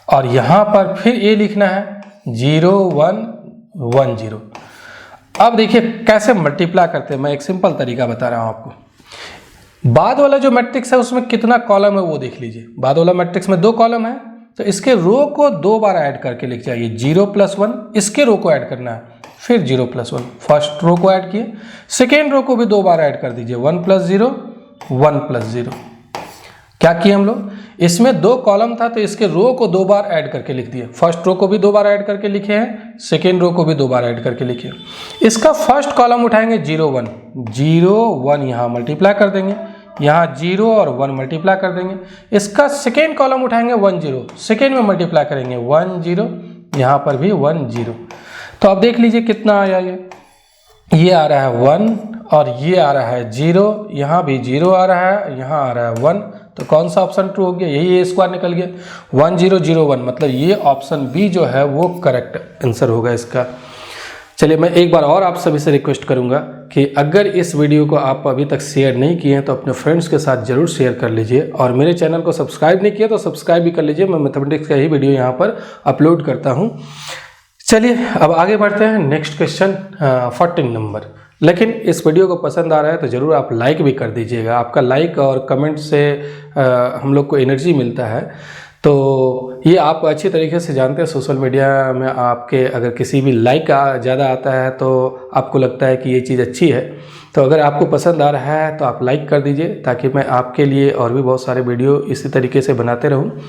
और यहाँ पर फिर a लिखना है 0 1 1 0। अब देखिए कैसे मल्टीप्लाई करते हैं, मैं एक सिंपल तरीका बता रहा हूँ आपको। बाद वाला जो मैट्रिक्स है उसमें कितना कॉलम है वो देख लीजिए। बाद वाला मैट्रिक्स में 2 कॉलम है, तो इसके रो को 2 बार ऐड करके लिख जाइए। 0 + 1, इसके रो को ऐड करना है, फिर 0 + 1, फर्स्ट रो को ऐड किए। सेकेंड रो को भी 2 बार ऐड कर दीजिए, 1 + 0 1 + 0। क्या किए हम लोग? इसमें 2 कॉलम था तो इसके रो को 2 बार ऐड करके लिख दिए। फर्स्ट रो को भी 2 बार ऐड करके लिखे हैं, सेकेंड रो को भी 2 बार ऐड करके लिखे। इसका फर्स्ट कॉलम उठाएंगे 0 1 0 1, यहाँ मल्टीप्लाई कर देंगे, यहाँ 0 और 1 मल्टीप्लाई कर देंगे। इसका सेकेंड कॉलम उठाएंगे 1 0, सेकेंड में मल्टीप्लाई करेंगे 1 0, यहाँ पर भी 1 0। तो अब देख लीजिए कितना आया। ये आ रहा है 1 और ये आ रहा है 0, यहाँ भी 0 आ रहा है, यहाँ आ रहा है 1। तो कौन सा ऑप्शन ट्रू हो गया? यही a² निकल गया, 1 0 0 1, मतलब ये ऑप्शन बी जो है वो करेक्ट आंसर होगा इसका। चलिए मैं एक बार और आप सभी से रिक्वेस्ट करूंगा कि अगर इस वीडियो को आप अभी तक शेयर नहीं किए हैं तो अपने फ्रेंड्स के साथ जरूर शेयर कर लीजिए, और मेरे चैनल को सब्सक्राइब नहीं किया तो सब्सक्राइब भी कर लीजिए। मैं मैथमेटिक्स का ही वीडियो यहाँ पर अपलोड करता हूँ। चलिए अब आगे बढ़ते हैं। Next question 14 number. लेकिन इस वीडियो को पसंद आ रहा है तो ज़रूर आप लाइक भी कर दीजिएगा। आपका लाइक और कमेंट से हम लोग को एनर्जी मिलता है। तो ये आप अच्छी तरीके से जानते हैं, सोशल मीडिया में आपके अगर किसी भी लाइक ज़्यादा आता है तो आपको लगता है कि ये चीज़ अच्छी है। तो अगर आपको पसंद आ रहा है तो आप लाइक कर दीजिए, ताकि मैं आपके लिए और भी बहुत सारे वीडियो इसी तरीके से बनाते रहूँ।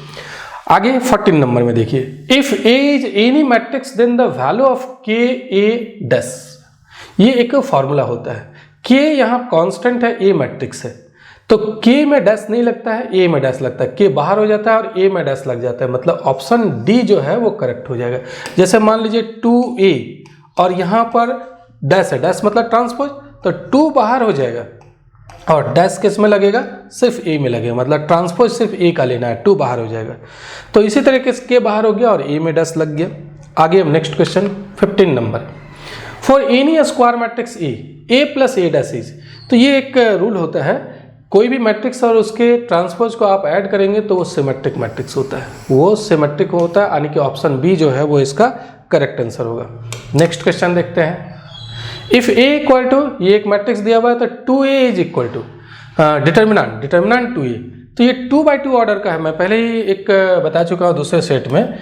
आगे 14 नंबर में देखिए, if A is any matrix then the value of K A डस। ये एक फॉर्मूला होता है। के यहाँ कांस्टेंट है, ए मैट्रिक्स है, तो के में डैश नहीं लगता है, ए में डैश लगता है, के बाहर हो जाता है और ए में डैश लग जाता है, मतलब ऑप्शन डी जो है वो करेक्ट हो जाएगा। जैसे मान लीजिए 2a और यहाँ पर डैश है, डैश मतलब ट्रांसपोज, तो 2 बाहर हो जाएगा और डैश किस में लगेगा, सिर्फ ए में लगेगा, मतलब ट्रांसपोज सिर्फ ए का लेना है, 2 बाहर हो जाएगा। तो इसी तरीके से के बाहर हो गया और ए में डैश लग गया। आगे हम next question 15 number, for N E square matrix A plus A dash is, तो ये एक रूल होता है, कोई भी मैट्रिक्स और उसके ट्रांसपोज को आप ऐड करेंगे तो वो सिमेट्रिक मैट्रिक्स होता है, वो सिमेट्रिक होता है, यानी कि ऑप्शन बी जो है वो इसका करेक्ट आंसर होगा। नेक्स्ट क्वेश्चन देखते हैं, इफ ए इक्वल टू, ये एक मैट्रिक्स दिया हुआ है तो 2a is equal to determinant 2a, तो ये 2/2 ऑर्डर का है। मैं पहले ही एक बता चुका हूँ दूसरे सेट में,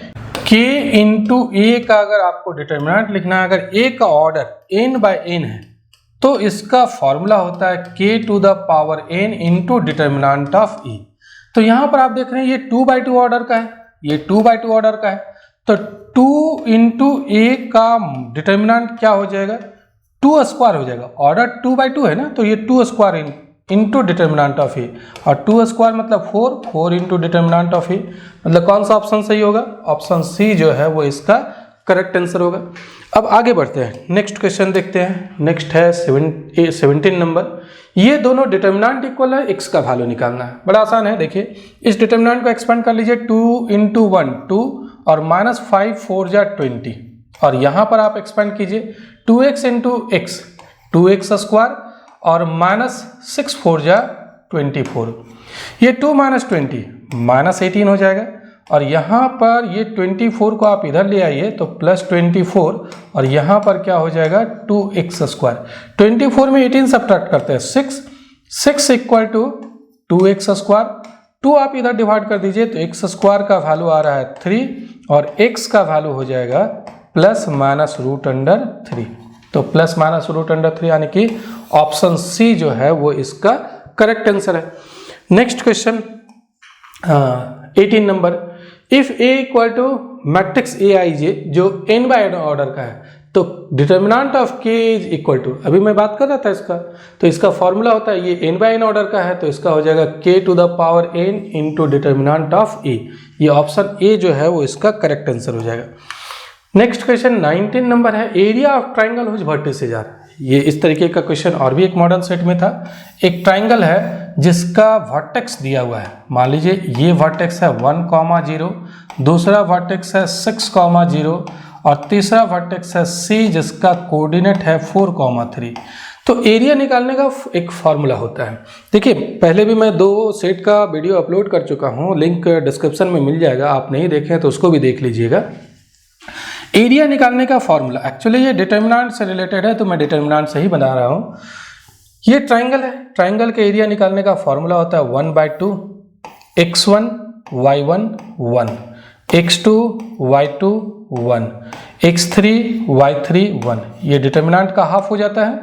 k इंटू ए का अगर आपको डिटर्मिनेंट लिखना है, अगर a का ऑर्डर n/n है तो इसका फॉर्मूला होता है k to the power n into determinant of e। तो यहाँ पर आप देख रहे हैं ये 2/2 ऑर्डर का है, ये 2/2 ऑर्डर का है, तो 2 इंटू ए का डिटर्मिनेंट क्या हो जाएगा, 2 स्क्वायर हो जाएगा, ऑर्डर 2/2 है ना, तो ये 2 स्क्वायर इंटू डिटर्मिनेंट ऑफ ए, और 2 स्क्वायर मतलब 4 इंटू डिटर्मिनेंट ऑफ ए, मतलब कौन सा ऑप्शन सही होगा, ऑप्शन सी जो है वो इसका करेक्ट आंसर होगा। अब आगे बढ़ते हैं, नेक्स्ट क्वेश्चन देखते हैं। नेक्स्ट है 17 नंबर, ये दोनों डिटर्मिनेंट इक्वल है, x का वैल्यू निकालना है, बड़ा आसान है। देखिए इस डिटर्मिनेंट को एक्सपेंड कर लीजिए, 2 इंटू 1 2 और -5 4 जा 20, और यहाँ पर आप एक्सपेंड कीजिए 2x into x 2x square और -6 4 जा 24, ये 2 - 20 -18 हो जाएगा, और यहाँ पर ये 24 को आप इधर ले आइए तो +24, और यहाँ पर क्या हो जाएगा 2x स्क्वायर, 24 में 18 सब्ट्रैक्ट करते हैं 6 इक्वल टू 2x स्क्वायर, 2 आप इधर डिवाइड कर दीजिए तो x स्क्वायर का वैल्यू आ रहा है 3 और x का वैल्यू हो जाएगा ±√3, तो ±√3 यानी कि ऑप्शन सी जो है वो इसका करेक्ट आंसर है। Next question 18 number, if a equal to matrix aij जो n/n ऑर्डर का है, तो determinant of k is equal to, अभी मैं बात कर रहा था इसका, तो इसका फॉर्मूला होता है, ये n/n ऑर्डर का है तो इसका हो जाएगा k to the power n into determinant of a, ये ऑप्शन ए जो है वो इसका करेक्ट आंसर हो जाएगा। नेक्स्ट क्वेश्चन 19 नंबर है, area of triangle whose vertices are, ये इस तरीके का क्वेश्चन और भी एक मॉडल सेट में था। एक ट्राइंगल है जिसका वर्टेक्स दिया हुआ है, मान लीजिए ये वर्टेक्स है 1,0, दूसरा वर्टेक्स है 6,0 और तीसरा वर्टेक्स है C जिसका कोऑर्डिनेट है 4,3। तो एरिया निकालने का एक फॉर्मूला होता है। देखिए पहले भी मैं 2 सेट का वीडियो अपलोड कर चुका हूँ, लिंक डिस्क्रिप्शन में मिल जाएगा, आप नहीं देखें तो उसको भी देख लीजिएगा। एरिया निकालने का फॉर्मूला, एक्चुअली ये डिटर्मिनेंट से रिलेटेड है तो मैं डिटर्मिनेंट से ही बना रहा हूँ। ये ट्राइंगल है, ट्राइंगल के एरिया निकालने का फॉर्मूला होता है 1/2 x1 y1 1 x2 y2 1 x3 y3 1, ये डिटर्मिनेंट का हाफ हो जाता है।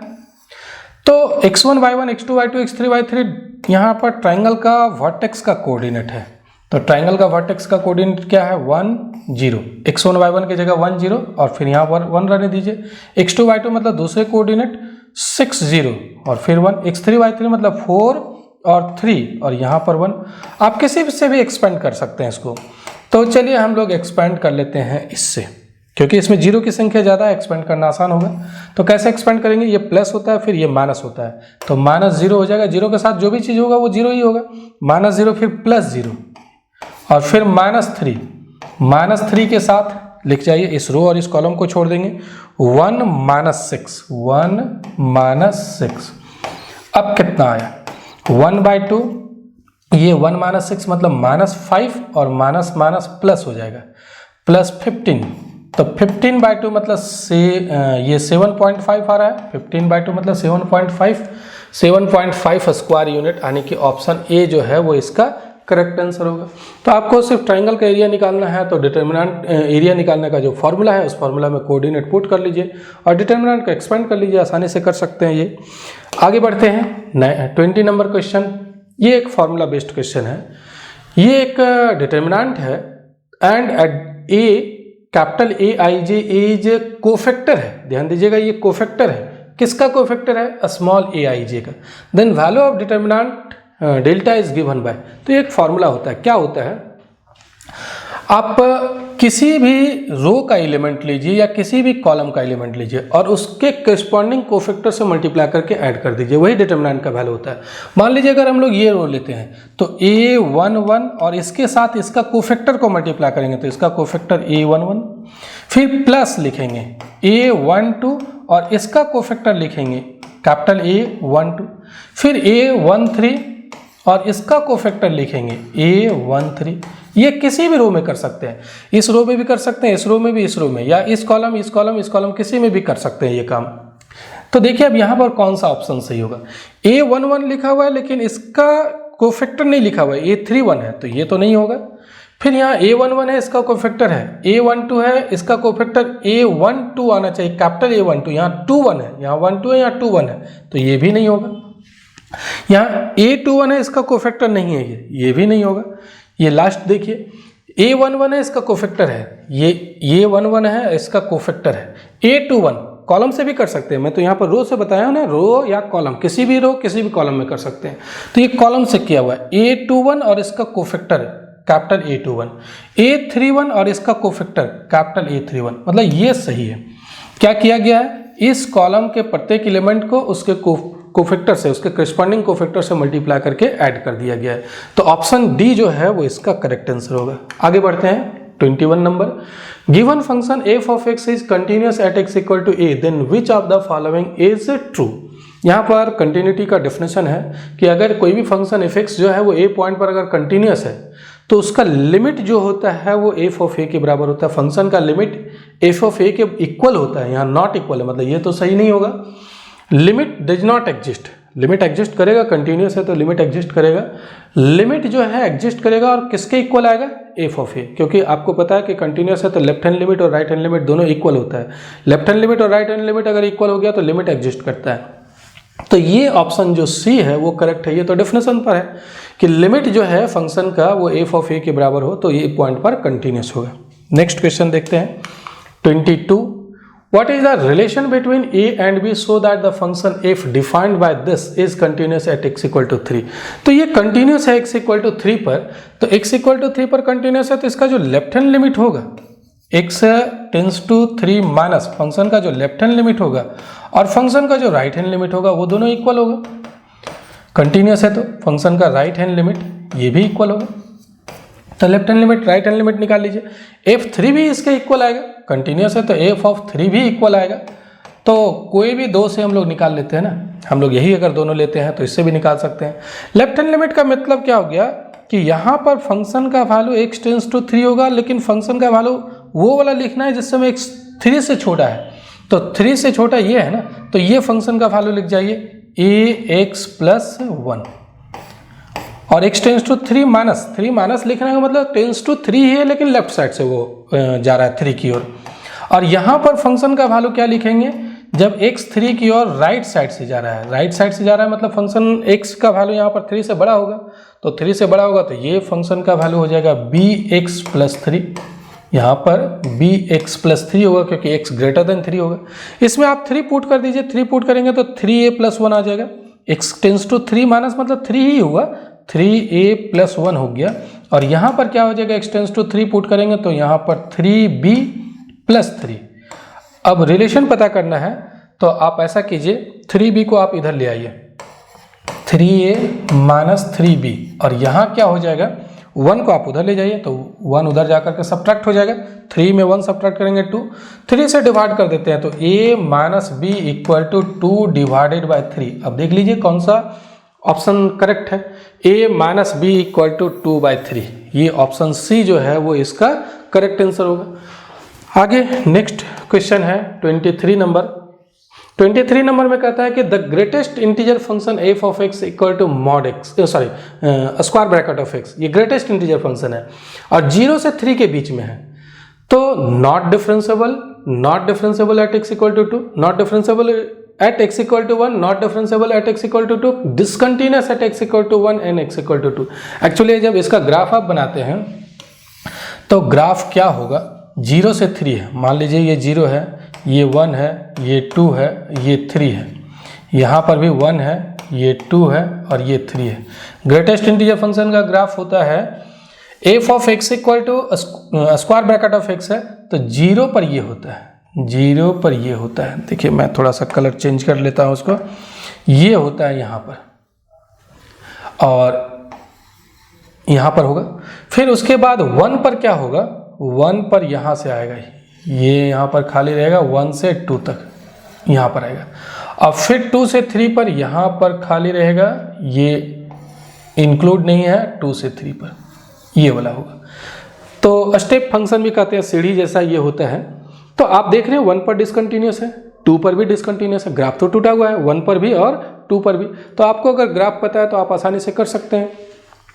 तो x1 y1 x2 y2 x3 y3 यहाँ पर ट्राइंगल का वर्टेक्स का कोऑर्डिनेट है, तो ट्राइंगल का वर्टेक्स का कोऑर्डिनेट क्या है 1 0, x1 y1 की जगह 1 0 और फिर यहाँ पर 1 रहने दीजिए, x2 y2 मतलब दूसरे कोऑर्डिनेट 6 0 और फिर 1, x3 y3 मतलब 4 और 3 और यहाँ पर 1। आप किसी से भी एक्सपेंड कर सकते हैं इसको, तो चलिए हम लोग एक्सपेंड कर लेते हैं इससे, क्योंकि इसमें जीरो की संख्या ज़्यादा, एक्सपेंड करना आसान होगा। तो कैसे एक्सपेंड करेंगे, ये प्लस होता है फिर ये माइनस होता है, तो -0 हो जाएगा, जीरो के साथ जो भी चीज़ होगा वो जीरो ही होगा, -0 फिर +0 और फिर -3 के साथ लिख जाइए, इस रो और इस कॉलम को छोड़ देंगे, 1 - 6। अब कितना आया 1/2, ये 1 - 6 मतलब -5 और माइनस प्लस हो जाएगा +15, तो 15/2 मतलब ये 7.5 आ रहा है, 15/2 मतलब 7.5 स्क्वायर यूनिट, यानी कि ऑप्शन ए जो है वो इसका करेक्ट आंसर होगा। तो आपको सिर्फ ट्राइंगल का एरिया निकालना है, तो डिटर्मिनेंट एरिया निकालने का जो फॉर्मूला है उस फॉर्मूला में कोऑर्डिनेट पुट कर लीजिए और डिटर्मिनेंट को एक्सपेंड कर लीजिए, आसानी से कर सकते हैं ये। आगे बढ़ते हैं 20 नंबर क्वेश्चन, ये एक फॉर्मूला बेस्ड क्वेश्चन है। ये एक डिटर्मिनेंट है and a capital AIJ is cofactor है, ध्यान दीजिएगा ये कोफैक्टर है, किसका कोफैक्टर है, स्मॉल aij का। Then value of determinant delta is given by, तो एक फॉर्मूला होता है। क्या होता है, आप किसी भी रो का एलिमेंट लीजिए या किसी भी कॉलम का एलिमेंट लीजिए और उसके करस्पॉन्डिंग कोफैक्टर से मल्टीप्लाई करके ऐड कर दीजिए, वही डिटरमिनेंट का वैल्यू होता है। मान लीजिए अगर हम लोग ये रो लेते हैं तो A11 और इसके साथ इसका कोफैक्टर को मल्टीप्लाई करेंगे तो इसका कोफैक्टर A11, फिर प्लस लिखेंगे A12 और इसका कोफैक्टर लिखेंगे कैपिटल A12, फिर A13 और इसका कोफैक्टर लिखेंगे A13। ये किसी भी रो में कर सकते हैं, इस रो में भी कर सकते हैं, इस रो में भी, इस रो में, या इस कॉलम इस कॉलम इस कॉलम किसी में भी कर सकते हैं ये काम। तो देखिए अब यहाँ पर कौन सा ऑप्शन सही होगा। A11 लिखा हुआ है लेकिन इसका कोफैक्टर नहीं लिखा हुआ है, A31 है, तो ये तो नहीं होगा। फिर यहाँ A11 है, इसका कोफैक्टर है A12 है, इसका कोफैक्टर A12 आना चाहिए, कैपिटल A12, यहाँ 21 है, यहाँ 12 है, यहाँ 21 है, तो ये भी नहीं होगा। यहाँ A21 है, इसका कोफैक्टर नहीं है, ये भी नहीं होगा। ये लास्ट देखिए A11 है, इसका कोफैक्टर है, ये 11 है, इसका कोफैक्टर है। A21 कॉलम से भी कर सकते हैं, मैं तो यहाँ पर रो से बताया हूँ ना, रो या कॉलम, किसी भी रो किसी भी कॉलम में कर सकते हैं। तो ये कॉलम से किया हुआ है, A21 और इसका कोफैक्टर कैपिटल A21, A31 और इसका कोफैक्टर कैपिटल A31, मतलब ये सही है। क्या किया गया है, इस कॉलम के प्रत्येक एलिमेंट को उसके कोफैक्टर से, उसके करस्पॉन्डिंग कोफैक्टर से मल्टीप्लाई करके ऐड कर दिया गया है। तो ऑप्शन डी जो है वो इसका करेक्ट आंसर होगा। आगे बढ़ते हैं 21 number. Given function f of x is continuous at x equal to a, then which of the following is true. यहाँ पर कंटिन्यूटी का डेफिनेशन है कि अगर कोई भी फंक्शन f(x) जो है वो a पॉइंट पर अगर कंटिन्यूअस है तो उसका लिमिट जो होता है वो f of a के बराबर होता है। फंक्शन का लिमिट f of a के इक्वल होता है, यहाँ नॉट इक्वल है, मतलब ये तो सही नहीं होगा। Limit does not exist, limit exist करेगा, कंटिन्यूअस है तो लिमिट एग्जिस्ट करेगा। लिमिट जो है एग्जिस्ट करेगा और किसके इक्वल आएगा, f ऑफ a, क्योंकि आपको पता है कि कंटिन्यूअस है तो लेफ्ट हैंड लिमिट और राइट हैंड लिमिट दोनों इक्वल होता है। लेफ्ट हैंड लिमिट और राइट हैंड लिमिट अगर इक्वल हो गया तो लिमिट एग्जिस्ट करता है। तो ये ऑप्शन जो सी है वो करेक्ट है। ये तो डेफिनेशन पर है कि लिमिट जो है फंक्शन का वो f ऑफ a के बराबर हो तो ये पॉइंट पर कंटिन्यूअस होगा। नेक्स्ट क्वेश्चन देखते हैं 22। What is the relation between a and b so that the function f defined by this is continuous at x equal to 3। तो ये continuous है x equal to 3 पर, तो x equal to 3 पर continuous है तो इसका जो लेफ्ट हैंड लिमिट होगा x tends to 3 minus function का जो लेफ्ट हैंड लिमिट होगा और फंक्शन का जो राइट हैंड लिमिट होगा वो दोनों इक्वल होगा। कंटिन्यूअस है तो फंक्शन का राइट हैंड लिमिट ये भी इक्वल होगा, तो left hand limit right hand limit निकाल लीजिए। f3 भी इसके इक्वल आएगा, कंटिन्यूअस है तो f ऑफ 3 भी इक्वल आएगा। तो कोई भी दो से हम लोग निकाल लेते हैं ना, हम लोग यही अगर दोनों लेते हैं तो इससे भी निकाल सकते हैं। लेफ्ट हैंड लिमिट का मतलब क्या हो गया कि यहाँ पर फंक्शन का वैल्यू x टेंस टू 3 होगा, लेकिन फंक्शन का वैल्यू वो वाला लिखना है जिस समय x 3 से छोटा है, तो 3 से छोटा ये है ना, तो ये फंक्शन का वैल्यू लिख जाइए ax प्लस 1 और x टेंस टू 3 माइनस लिखने का मतलब टेंस टू 3 ही है लेकिन लेफ्ट साइड से वो जा रहा है 3 की ओर। और यहाँ पर फंक्शन का वैल्यू क्या लिखेंगे, जब x 3 की ओर राइट साइड से जा रहा है, राइट साइड से जा रहा है मतलब फंक्शन x का वैल्यू यहाँ पर 3 से बड़ा होगा, तो 3 से बड़ा होगा तो ये फंक्शन का वैल्यू हो जाएगा bx प्लस 3। यहाँ पर bx प्लस 3 होगा क्योंकि x ग्रेटर देन 3 होगा। इसमें आप 3 पुट कर दीजिए, 3 पुट करेंगे तो 3a प्लस 1 आ जाएगा। x टेंस टू 3 माइनस मतलब 3 ही हुआ, 3a प्लस 1 हो गया। और यहाँ पर क्या हो जाएगा, x टेंस टू 3 पुट करेंगे तो यहाँ पर 3b प्लस 3। अब रिलेशन पता करना है तो आप ऐसा कीजिए, 3b को आप इधर ले आइए, 3a माइनस 3b, और यहाँ क्या हो जाएगा 1 को आप उधर ले जाइए तो 1 उधर जाकर के सब्ट्रैक्ट हो जाएगा, 3 में 1 सब्ट्रैक्ट करेंगे 2, 3 से डिवाइड कर देते हैं तो a minus b equal to 2 divided by 3। अब देख लीजिए कौन सा ऑप्शन करेक्ट है, a minus b equal to 2/3, ये ऑप्शन सी जो है वो इसका करेक्ट आंसर होगा। आगे नेक्स्ट क्वेश्चन है 23 नंबर। 23 नंबर में कहता है कि the greatest integer function f of x equal to mod x, sorry square bracket of x, ये ग्रेटेस्ट इंटीजर फंक्शन है और 0 से 3 के बीच में है, तो not differentiable at x equal to 2, not differentiable at x equal to 1, not differentiable at x equal to 2, discontinuous at x equal to 1 and x equal to 2। Actually जब इसका graph आप बनाते हैं तो ग्राफ क्या होगा, 0 से 3 है, मान लीजिए ये 0 है, ये 1 है, ये 2 है, ये 3 है, यहाँ पर भी 1 है, ये 2 है और ये 3 है। ग्रेटेस्ट इंटीजर फंक्शन का ग्राफ होता है F of x equal to square bracket of x है, तो 0 पर ये होता है, 0 पर ये होता है। देखिए मैं थोड़ा सा कलर चेंज कर लेता हूँ उसको, ये होता है यहाँ पर और यहाँ पर होगा। फिर उसके बाद 1 पर क्या होगा, 1 पर यहाँ से आएगा, ये यहाँ पर खाली रहेगा, 1 से 2 तक यहाँ पर आएगा। अब फिर 2 से 3 पर यहाँ पर खाली रहेगा, ये इंक्लूड नहीं है, 2 से 3 पर ये वाला होगा। तो स्टेप फंक्शन भी कहते हैं, सीढ़ी जैसा ये होता है। तो आप देख रहे हैं 1 पर डिसकंटिन्यूस है, 2 पर भी डिसकंटिन्यूस है, ग्राफ तो टूटा हुआ है 1 पर भी और 2 पर भी। तो आपको अगर ग्राफ पता है तो आप आसानी से कर सकते हैं।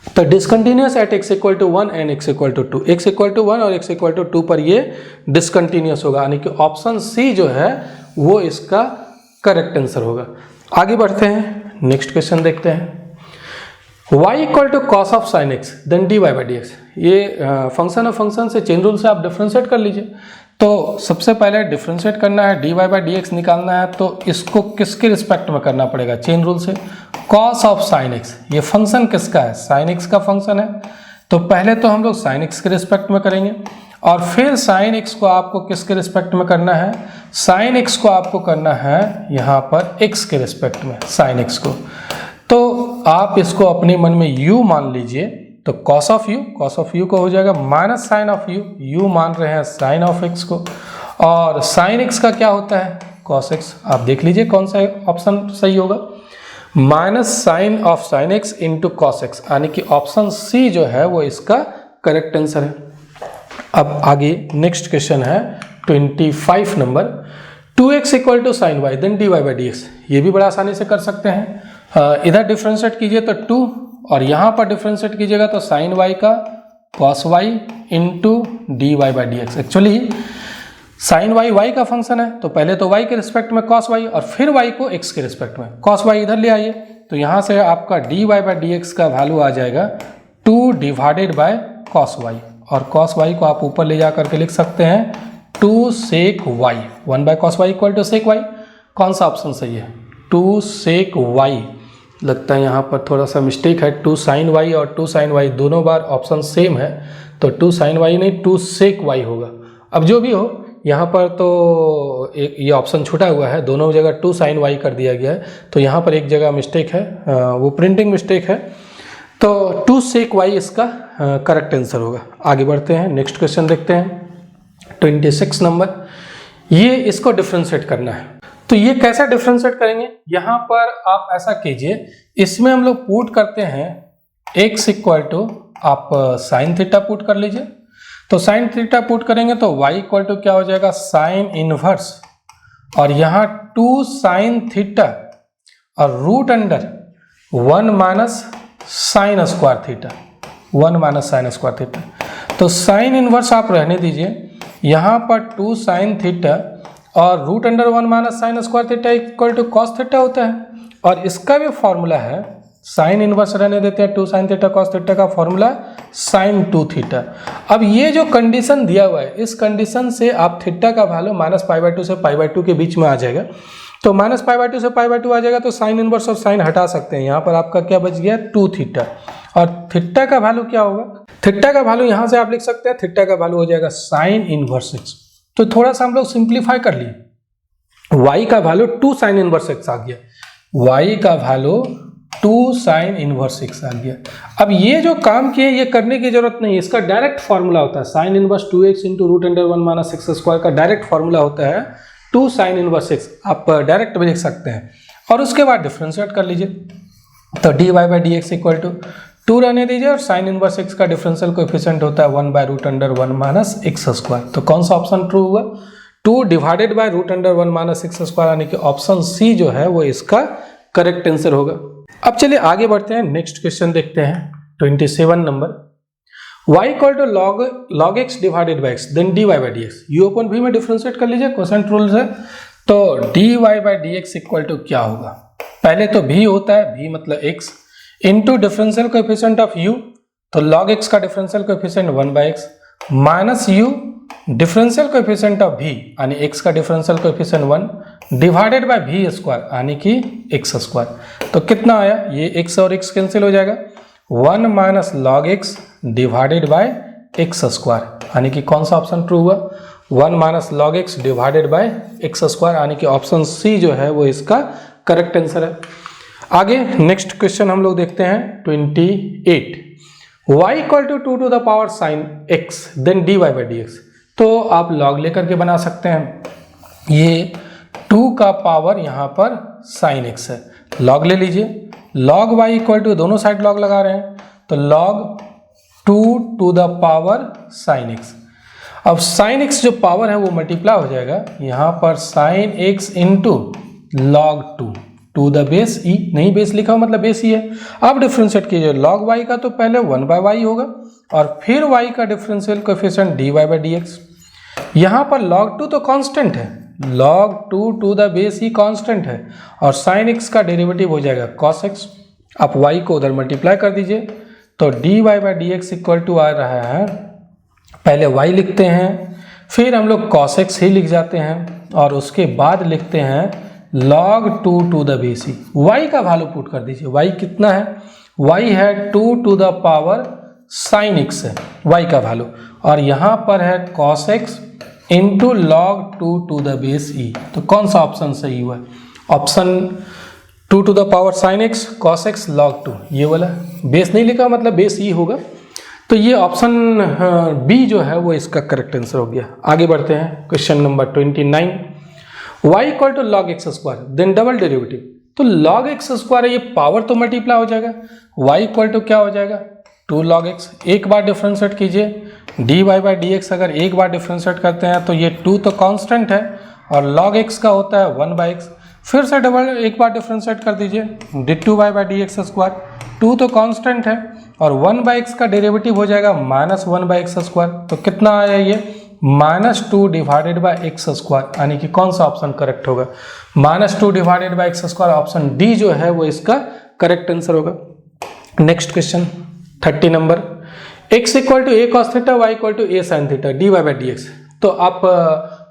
तो discontinuous at x equal to 1 and x equal to 2, x equal to 1 और x इक्वल टू 2 पर ये डिसकंटिन्यूस होगा, यानी कि ऑप्शन सी जो है वो इसका करेक्ट आंसर होगा। आगे बढ़ते हैं, नेक्स्ट क्वेश्चन देखते हैं। y equal to cos of sine x then d y by d x, ये फंक्शन ऑफ फंक्शन से चेन रूल से आप डिफ्रेंशिएट कर लीजिए। तो सबसे पहले डिफ्रेंशिएट करना है, d y by d x निकालना है, तो इसको किसके रिस्पेक्ट में करना पड़ेगा, चेन रूल से। कॉस ऑफ साइन एक्स, ये फंक्शन किसका है, साइन एक्स का फंक्शन है, तो पहले तो हम लोग साइन एक्स के रिस्पेक्ट में करेंगे और फिर साइन एक्स को आपको किसके रिस्पेक्ट में करना है, साइन एक्स को आपको करना है यहाँ पर एक्स के रिस्पेक्ट में, साइन एक्स को। तो आप इसको अपने मन में u मान लीजिए, तो कॉस ऑफ यू को हो जाएगा माइनस साइन ऑफ यू मान रहे हैं साइन ऑफ एक्स को, और साइन एक्स का क्या होता है, कॉस एक्स। आप देख लीजिए कौन सा ऑप्शन सही होगा, minus sine of sine x into cos x, यानी कि ऑप्शन सी जो है वो इसका करेक्ट आंसर है। अब आगे नेक्स्ट क्वेश्चन है 25 number, 2x equal to sine y then d y by d x, ये भी बड़ा आसानी से कर सकते हैं। इधर डिफ्रेंशिएट कीजिए तो 2 और यहाँ पर डिफ्रेंशिएट कीजिएगा तो साइन वाई का cos y into d y by d x. Actually sine y y का फंक्शन है, तो पहले तो वाई के रिस्पेक्ट में कॉस वाई और फिर वाई को एक्स के रिस्पेक्ट में, कॉस वाई इधर ले आइए, तो यहाँ से आपका d y by d x का वैल्यू आ जाएगा 2 डिवाइडेड बाय कॉस वाई, और कॉस वाई को आप ऊपर ले जा करके लिख सकते हैं 2 sec y, 1 by cos y equal to sec y. कौन सा ऑप्शन सही है, 2 सेक वाई। लगता है यहाँ पर थोड़ा सा मिस्टेक है, 2 साइन वाई और 2 साइन वाई दोनों बार ऑप्शन सेम है, तो 2 साइन वाई नहीं 2 सेक वाई होगा। अब जो भी हो, यहाँ पर तो एक ये ऑप्शन छूटा हुआ है, दोनों जगह 2 साइन वाई कर दिया गया है, तो यहाँ पर एक जगह मिस्टेक है, वो प्रिंटिंग मिस्टेक है, तो 2 सेक वाई इसका करेक्ट आंसर होगा। आगे बढ़ते हैं, नेक्स्ट क्वेश्चन देखते हैं 26 नंबर, ये इसको डिफ्रेंशिएट करना है। तो ये कैसे डिफ्रेंशिएट करेंगे, यहाँ पर आप ऐसा कीजिए, इसमें हम लोग पुट करते हैं x इक्वल टू, आप साइन थीटा पुट कर लीजिए, तो साइन थीटा पुट करेंगे तो y इक्वल टू क्या हो जाएगा, साइन इनवर्स, और यहाँ 2 साइन थीटा और root under 1 minus sine square theta, 1 minus sine square theta. तो साइन इनवर्स आप रहने दीजिए, यहाँ पर 2 साइन थीटा और root under 1 minus sine square theta equal to cos theta होता है, और इसका भी फॉर्मूला है, साइन इनवर्स रहने देते हैं 2 साइन थीटा कॉस थीटा का फॉर्मूला साइन 2 थीटा। अब ये जो कंडीशन दिया हुआ है, इस कंडीशन से आप थीटा का वैल्यू माइनस पाई बाई 2 से पाई बाई 2 के बीच में आ जाएगा, तो माइनस पाई बाई 2 से पाई बाई 2 आ जाएगा, तो साइन इनवर्स और साइन हटा सकते हैं, यहाँ पर आपका क्या बच गया 2 थीटा, और थीटा का वैल्यू क्या होगा, थीटा का वैल्यू यहाँ से आप लिख सकते हैं, थीटा का वैल्यू हो जाएगा साइन इनवर्स एक्स। तो थोड़ा सा हम लोग सिंप्लीफाई कर लिए, y का वैल्यू 2 साइन इनवर्स एक्स आ गया, y का वैल्यू 2 साइन इनवर्स एक्स आ गया। अब ये जो काम किए ये करने की जरूरत नहीं, इसका डायरेक्ट फॉर्मूला होता है, sine inverse 2x into root under 1 minus x square का डायरेक्ट फॉर्मूला होता है 2 साइन इनवर्स एक्स, आप डायरेक्ट भी लिख सकते हैं, और उसके बाद डिफ्रेंशिएट कर लीजिए, तो d y by d x equal to 2 रहने दीजिए, और साइन इनवर्स एक्स का डिफरेंशियल कोएफिशिएंट होता है 1 by root under 1 minus x square. तो कौन सा ऑप्शन ट्रू हुआ, 2 divided by root under 1 minus x square, यानी कि ऑप्शन सी जो है वो इसका करेक्ट आंसर होगा। अब चलिए आगे बढ़ते हैं, नेक्स्ट क्वेश्चन देखते हैं 27 number, y equal to log x divided by x then d y by d x, you open भी में डिफ्रेंशिएट कर लीजिए क्वोशेंट रूल से, तो d y by d x equal to क्या होगा, पहले तो v होता है, v मतलब x into differential coefficient of u, तो log x का differential coefficient 1 by x minus u differential coefficient of v यानी x का differential coefficient 1 divided by v square यानी कि एक्स स्क्वायर। तो कितना आया, ये एक्स और एक्स कैंसिल हो जाएगा, 1 minus log x divided by x square यानी कि कौन सा ऑप्शन ट्रू हुआ, 1 minus log x divided by x square यानी कि ऑप्शन सी जो है वो इसका करेक्ट आंसर है। आगे नेक्स्ट क्वेश्चन हम लोग देखते हैं 28, y equal to 2 to the power sine x देन dy बाई डी एक्स। तो आप लॉग लेकर के बना सकते हैं, ये 2 का पावर यहाँ पर साइन x है, लॉग ले लीजिए, लॉग y इक्वल टू, दोनों साइड लॉग लगा रहे हैं तो log 2 to the power sine x। अब साइन x जो पावर है वो मल्टीप्लाई हो जाएगा यहाँ पर sine x into log 2 to the base e, नहीं बेस लिखा हो मतलब बेस ही है। अब डिफरेंशिएट कीजिए, लॉग y का तो पहले 1 बाय वाई होगा और फिर y का differential coefficient dy by d x. यहाँ पर log 2 तो कांस्टेंट है, log 2 to the base e constant है और sin x का डेरिवेटिव हो जाएगा cos x। आप y को उधर मल्टीप्लाई कर दीजिए तो dy by d x equal to आ रहा है, पहले y लिखते हैं फिर हम लोग cos x ही लिख जाते हैं और उसके बाद लिखते हैं log 2 to the base e. y का वैल्यू पुट कर दीजिए, y कितना है, y है 2 to the power sine x है y का वैल्यू और यहाँ पर है cos x into log 2 to the base e. तो कौन सा ऑप्शन सही हुआ, option 2 to the power sine x cos x log 2, ये वाला बेस नहीं लिखा मतलब बेस ई होगा। तो ये ऑप्शन बी जो है वो इसका करेक्ट आंसर हो गया। आगे बढ़ते हैं question number 29, y equal to log x square then double derivative. तो लॉग एक्स स्क्वायर है, ये पावर तो मल्टीप्लाई हो जाएगा, y इक्वल टू क्या हो जाएगा 2 लॉग एक्स, एक बार डिफरेंशिएट कीजिए dy बाई डी एक्स, अगर एक बार डिफरेंशिएट करते हैं तो ये 2 तो कांस्टेंट है और log x का होता है 1 बाई एक्स, फिर से डबल एक बार डिफरेंशिएट कर दीजिए d2 by d x square, 2 तो कांस्टेंट है और 1 बाई एक्स का डेरिवेटिव हो जाएगा माइनस 1 बाई एक्स स्क्वायर। तो कितना आया ये -2 डिवाइडेड बाई एक्स स्क्वायर यानी कि कौन सा ऑप्शन करेक्ट होगा, -2 divided by x square, option d जो है वो इसका करेक्ट आंसर होगा। Next question 30 number, x equal to a cos theta y equal to a sine theta dy by d x. तो आप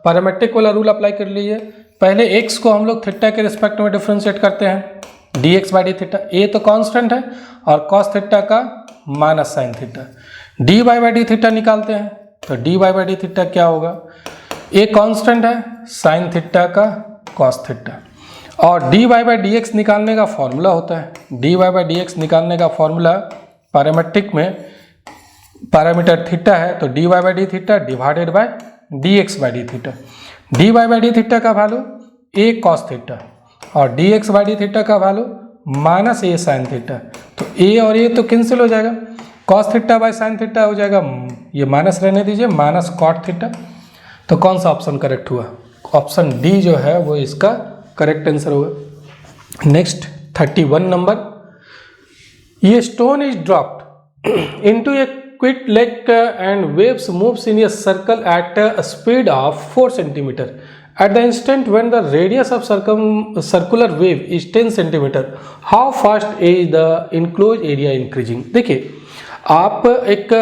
पैरामेट्रिक वाला रूल अप्लाई कर लीजिए, पहले x को हम लोग थीटा के रिस्पेक्ट में डिफरेंशिएट करते हैं dx by D theta, a तो कांस्टेंट है और cos थीटा का minus sign theta, dy by D theta निकालते हैं तो dy बाई डी थीटा क्या होगा, a कांस्टेंट है, साइन थीटा का cos थीटा और dy बाई डी एक्स निकालने का फॉर्मूला होता है, dy बाई डी एक्स निकालने का फॉर्मूला पैरामेट्रिक में पैरामीटर थीटा है तो dy by D theta divided by dx by D theta, dy by D theta का वैल्यू a cos थीटा और dx बाई डी थीटा का value minus a sine theta. तो a और a तो cancel हो जाएगा, cos theta by sine theta हो जाएगा, ये माइनस रहने दीजिए, माइनस cot थीटा। तो कौन सा ऑप्शन करेक्ट हुआ, ऑप्शन डी जो है वो इसका करेक्ट आंसर होगा। नेक्स्ट 31 नंबर, ये stone is dropped into a quick lake and waves moves in a circle at a speed of 4 centimetre at the instant when the radius of circular wave is 10 centimeter, how fast is the enclosed area increasing। देखिए आप एक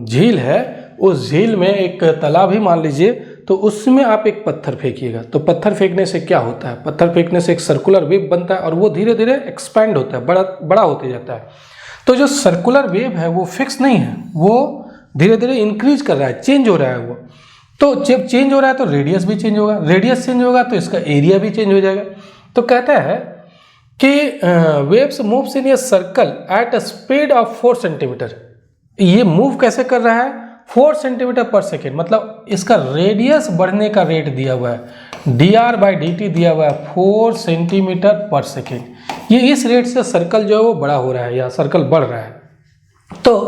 झील है, उस झील में एक तालाब ही मान लीजिए, तो उसमें आप एक पत्थर फेंकिएगा, तो पत्थर फेंकने से क्या होता है, पत्थर फेंकने से एक सर्कुलर वेव बनता है और वो धीरे धीरे एक्सपैंड होता है, बड़ा होते जाता है। तो जो सर्कुलर वेव है वो फिक्स नहीं है, वो धीरे धीरे इंक्रीज कर रहा है, चेंज हो रहा है वो। तो जब चेंज हो रहा है तो रेडियस भी चेंज होगा, रेडियस चेंज होगा तो इसका एरिया भी चेंज हो जाएगा। तो कहता है कि waves moves in a circle at a speed of 4 centimetre. ये मूव कैसे कर रहा है, 4 सेंटीमीटर पर सेकेंड, मतलब इसका रेडियस बढ़ने का रेट दिया हुआ है, dr बाई dt दिया हुआ है 4 सेंटीमीटर पर सेकेंड। ये इस रेट से सर्कल जो है वो बड़ा हो रहा है या सर्कल बढ़ रहा है। तो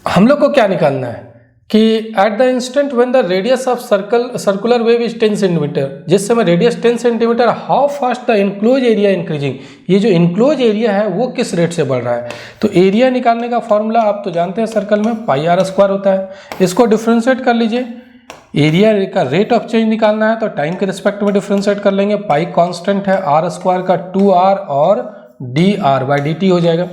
हम लोग को क्या निकालना है कि at the instant when the radius of circular wave is 10 centimetre, जिस समय radius 10 centimetre, how fast the enclose area increasing. ये जो इनक्लोज एरिया है वो किस रेट से बढ़ रहा है। तो एरिया निकालने का फॉर्मूला आप तो जानते हैं, सर्कल में पाई आर स्क्वायर होता है, इसको डिफ्रेंशिएट कर लीजिए। एरिया का रेट ऑफ चेंज निकालना है तो टाइम के रिस्पेक्ट में डिफ्रेंशिएट कर लेंगे, पाई कांस्टेंट है, आर स्क्वायर का 2r और dr बाई dt हो जाएगा।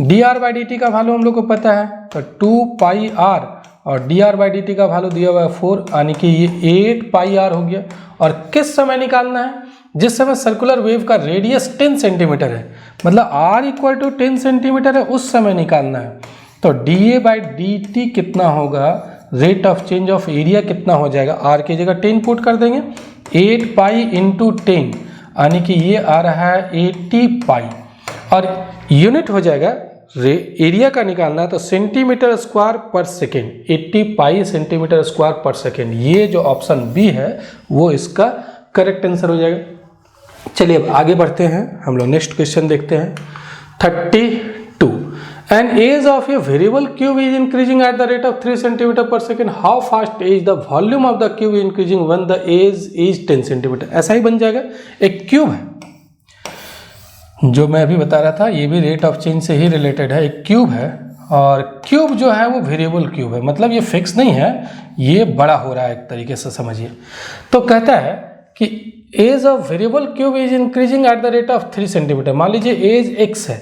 dr बाई dt का वैल्यू हम लोग को पता है, तो 2 पाई r और D R by D T का वैल्यू दिया हुआ है 4, यानी कि ये 8 पाई आर हो गया। और किस समय निकालना है? जिस समय सर्कुलर वेव का रेडियस 10 सेंटीमीटर है, मतलब r इक्वल टू 10 सेंटीमीटर है, उस समय निकालना है। तो D A by D T कितना होगा, rate of change of area कितना हो जाएगा, r की जगह 10 पुट कर देंगे, 8 पाई इंटू 10, यानी कि ये आ रहा है 80 पाई। और यूनिट हो जाएगा, एरिया का निकालना है तो सेंटीमीटर स्क्वायर पर सेकेंड, 80 पाई सेंटीमीटर स्क्वायर पर सेकेंड। ये जो ऑप्शन बी है वो इसका करेक्ट आंसर हो जाएगा। चलिए अब आगे बढ़ते हैं, हम लोग नेक्स्ट क्वेश्चन देखते हैं। 32, an edge of a variable cube is increasing at the rate of 3 centimetre per second, how fast is the volume of the cube increasing when the edge is 10 centimetre. ऐसा ही बन जाएगा। एक cube है जो मैं अभी बता रहा था, ये भी रेट ऑफ चेंज से ही रिलेटेड है। एक क्यूब है और क्यूब जो है वो वेरिएबल क्यूब है, मतलब ये फिक्स नहीं है, ये बड़ा हो रहा है एक तरीके से समझिए। तो कहता है कि edge of variable cube is increasing at the rate of 3 centimetre. मान लीजिए एज x है,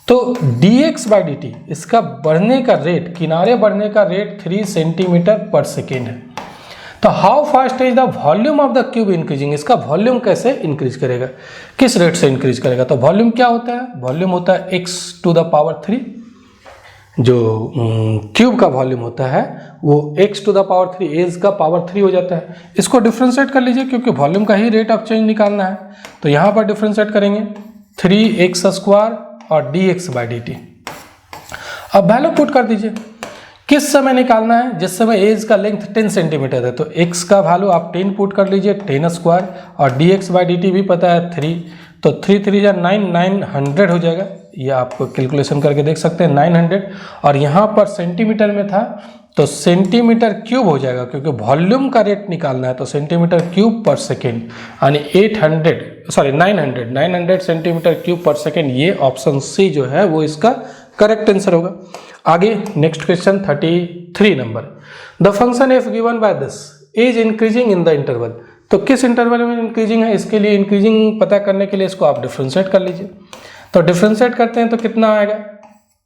तो dx बाई dt इसका बढ़ने का रेट, किनारे बढ़ने का रेट 3 सेंटीमीटर पर सेकेंड है। तो how fast is the volume of the cube increasing, इसका वॉल्यूम कैसे इंक्रीज करेगा, किस रेट से इंक्रीज करेगा। तो वॉल्यूम क्या होता है, वॉल्यूम होता है x टू द पावर 3, जो क्यूब का वॉल्यूम होता है वो x to the power 3, edge का पावर 3 हो जाता है। इसको डिफ्रेंशिएट कर लीजिए क्योंकि वॉल्यूम का ही रेट ऑफ चेंज निकालना है। तो यहाँ पर डिफ्रेंशिएट करेंगे 3x स्क्वायर और dx बाई dt। अब वैल्यू पुट कर दीजिए, किस समय निकालना है, जिस समय एज का लेंथ 10 सेंटीमीटर है। तो x का वैल्यू आप 10 पुट कर लीजिए, 10 स्क्वायर, और dx बाई dt भी पता है 3, तो 3 3 जा 9, 900 हो जाएगा। ये आप कैलकुलेशन करके देख सकते हैं 900। और यहाँ पर सेंटीमीटर में था तो सेंटीमीटर क्यूब हो जाएगा, क्योंकि वॉल्यूम का रेट निकालना है। तो सेंटीमीटर क्यूब पर सेकेंड, यानी 900 सेंटीमीटर क्यूब पर सेकेंड। ये ऑप्शन सी जो है वो इसका करेक्ट आंसर होगा। आगे next question 33 number, the function F given by this is increasing in the interval. तो किस इंटरवल में इंक्रीजिंग है, इसके लिए इंक्रीजिंग पता करने के लिए इसको आप डिफ्रेंशिएट कर लीजिए। तो डिफ्रेंशिएट करते हैं तो कितना आएगा,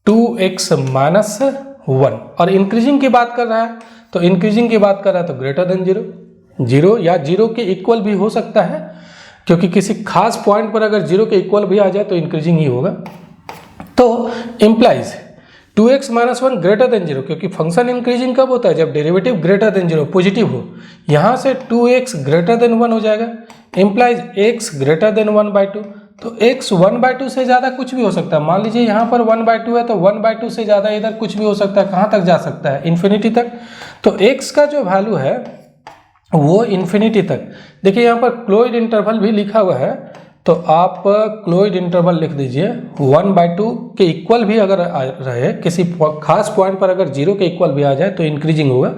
2x माइनस 1। और इंक्रीजिंग की बात कर रहा है, तो इंक्रीजिंग की बात कर रहा है तो ग्रेटर देन 0 या 0 के इक्वल भी हो सकता है, क्योंकि किसी खास पॉइंट पर अगर 0 के इक्वल भी आ जाए तो इंक्रीजिंग ही होगा। तो implies 2x minus 1 greater than 0, क्योंकि फंक्शन इंक्रीजिंग कब होता है, जब डेरिवेटिव ग्रेटर देन 0 पॉजिटिव हो। यहाँ से 2x ग्रेटर देन 1 हो जाएगा, इम्प्लाइज x ग्रेटर देन 1/2। तो x 1/2 से ज़्यादा कुछ भी हो सकता है। मान लीजिए यहाँ पर 1/2 है तो 1/2 से ज़्यादा इधर कुछ भी हो सकता है। कहाँ तक जा सकता है, इन्फिनिटी तक। तो x का जो वैल्यू है वो इन्फिनिटी तक। देखिए यहाँ पर क्लोइड इंटरवल भी लिखा हुआ है, तो आप क्लोइड इंटरवल लिख दीजिए। 1/2 के इक्वल भी अगर रहे, किसी खास पॉइंट पर अगर 0 के इक्वल भी आ जाए तो इंक्रीजिंग होगा।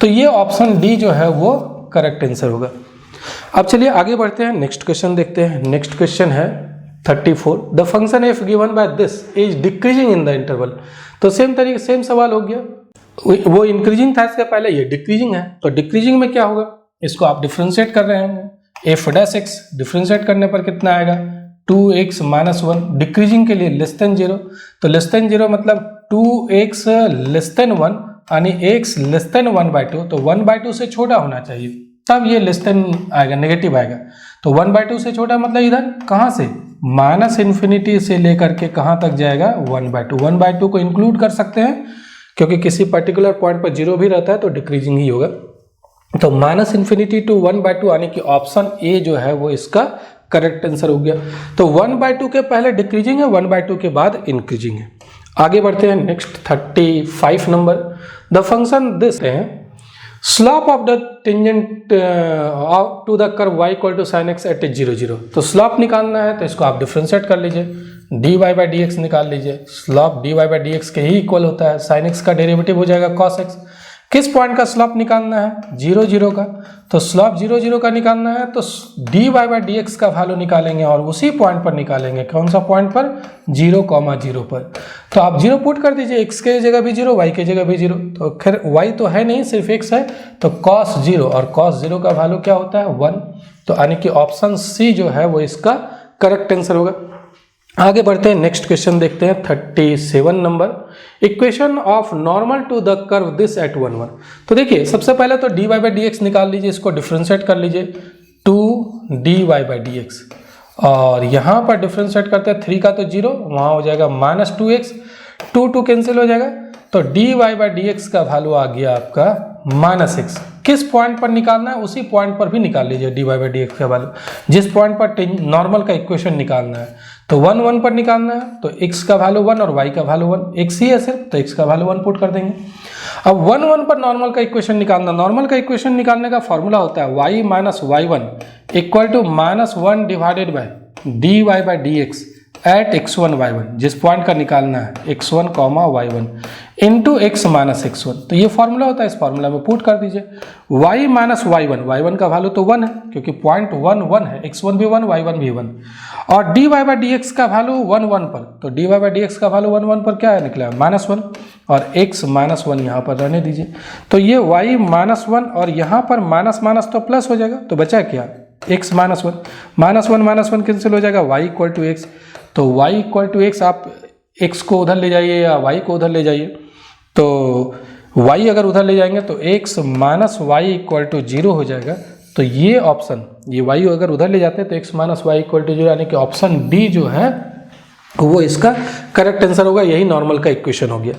तो ये ऑप्शन डी जो है वो करेक्ट आंसर होगा। अब चलिए आगे बढ़ते हैं, नेक्स्ट क्वेश्चन देखते हैं। नेक्स्ट क्वेश्चन है 34, the function F given by this is decreasing in the interval. तो सेम सवाल हो गया, वो इंक्रीजिंग था इसके पहले, ये डिक्रीजिंग है। तो डिक्रीजिंग में क्या होगा, इसको आप डिफ्रेंशिएट कर रहे हैं, एफ डैश एक्स डिफ्रेंशिएट करने पर कितना आएगा, 2x माइनस 1। डिक्रीजिंग के लिए लेस देन 0, तो लेस देन 0 मतलब 2x लेस देन 1, यानी x लेस देन 1/2। तो 1/2 से छोटा होना चाहिए, तब ये लेस देन आएगा, नेगेटिव आएगा। तो 1/2 से छोटा मतलब इधर कहाँ से, माइनस इन्फिनिटी से लेकर के कहाँ तक जाएगा, 1/2। 1/2 को इंक्लूड कर सकते हैं, क्योंकि किसी पर्टिकुलर पॉइंट पर 0 भी रहता है तो डिक्रीजिंग ही होगा। तो माइनस इन्फिनिटी टू 1/2, यानी कि ऑप्शन ए जो है वो इसका करेक्ट आंसर हो गया। तो 1/2 के पहले डिक्रीजिंग है, 1/2 के बाद इंक्रीजिंग है। आगे बढ़ते हैं, next 35 number, the function this है slope of the tangent to the curve y equal to sine x at 0 0। तो स्लॉप निकालना है तो इसको आप डिफ्रेंशिएट कर लीजिए, dy बाई डी एक्स निकाल लीजिए। Slope dy by d x के ही इक्वल होता है, साइन एक्स का डेरिवेटिव हो जाएगा cos x। किस पॉइंट का स्लॉप निकालना है, 0 0 का। तो स्लॉप 0 0 का निकालना है तो dy बाई डी एक्स का वैल्यू निकालेंगे और उसी पॉइंट पर निकालेंगे। कौन सा पॉइंट पर, 0,0 पर। तो आप 0 पुट कर दीजिए, x के जगह भी 0, y के जगह भी 0। तो खैर y तो है नहीं, सिर्फ x है, तो cos 0, और cos 0 का वैल्यू क्या होता है, 1। तो यानी कि ऑप्शन सी जो है वो इसका करेक्ट आंसर होगा। आगे बढ़ते हैं, नेक्स्ट क्वेश्चन देखते हैं 37 number. Equation of normal to the curve this at 1 1। तो देखिए सबसे पहले तो dy बाई डी एक्स निकाल लीजिए, इसको डिफ्रेंशिएट कर लीजिए 2dy बाई डी एक्स, और यहाँ पर डिफ्रेंशिएट करते हैं 3 का तो 0, वहाँ हो जाएगा -2x, 2 कैंसिल हो जाएगा, तो dy बाई डी एक्स का वैल्यू आ गया आपका -x। किस पॉइंट पर निकालना है, उसी पॉइंट पर भी निकाल लीजिए dy बाई डी एक्स का वैल्यू, जिस पॉइंट पर नॉर्मल का इक्वेशन निकालना है। तो 1 1 पर निकालना है, तो x का वैल्यू 1 और y का वैल्यू 1, x ही है सिर्फ, तो x का वैल्यू 1 पुट कर देंगे। अब 1 1 पर नॉर्मल का इक्वेशन निकालना, नॉर्मल का इक्वेशन निकालने का फॉर्मूला होता है y minus y1 equal to -1 divided by dy by d x at x1 y1, जिस पॉइंट का निकालना है x1 y1 into x minus x1। तो ये फॉर्मूला होता है, इस फॉर्मूला में पुट कर दीजिए y माइनस y1 का वैल्यू तो 1 है क्योंकि पॉइंट 1 1 है, x1 भी 1 y1 भी 1, और dy बाई डी एक्स का वैल्यू 1 1 पर, तो dy बाई डी एक्स का वैल्यू 1 1 पर क्या है, निकला -1, और x -1 यहाँ पर रहने दीजिए। तो ये y -1 और यहाँ पर माइनस माइनस तो प्लस हो जाएगा, तो बचा क्या, x -1 कैंसिल हो जाएगा, y इक्वल टू x। तो y इक्वल टू x, आप x को उधर ले जाइए या y को उधर ले जाइए, तो y अगर उधर ले जाएंगे तो x minus y equal to 0 हो जाएगा। तो ये ऑप्शन, ये y अगर उधर ले जाते हैं तो x minus y equal to 0, यानी कि ऑप्शन डी जो है वो इसका करेक्ट आंसर होगा, यही नॉर्मल का इक्वेशन हो गया।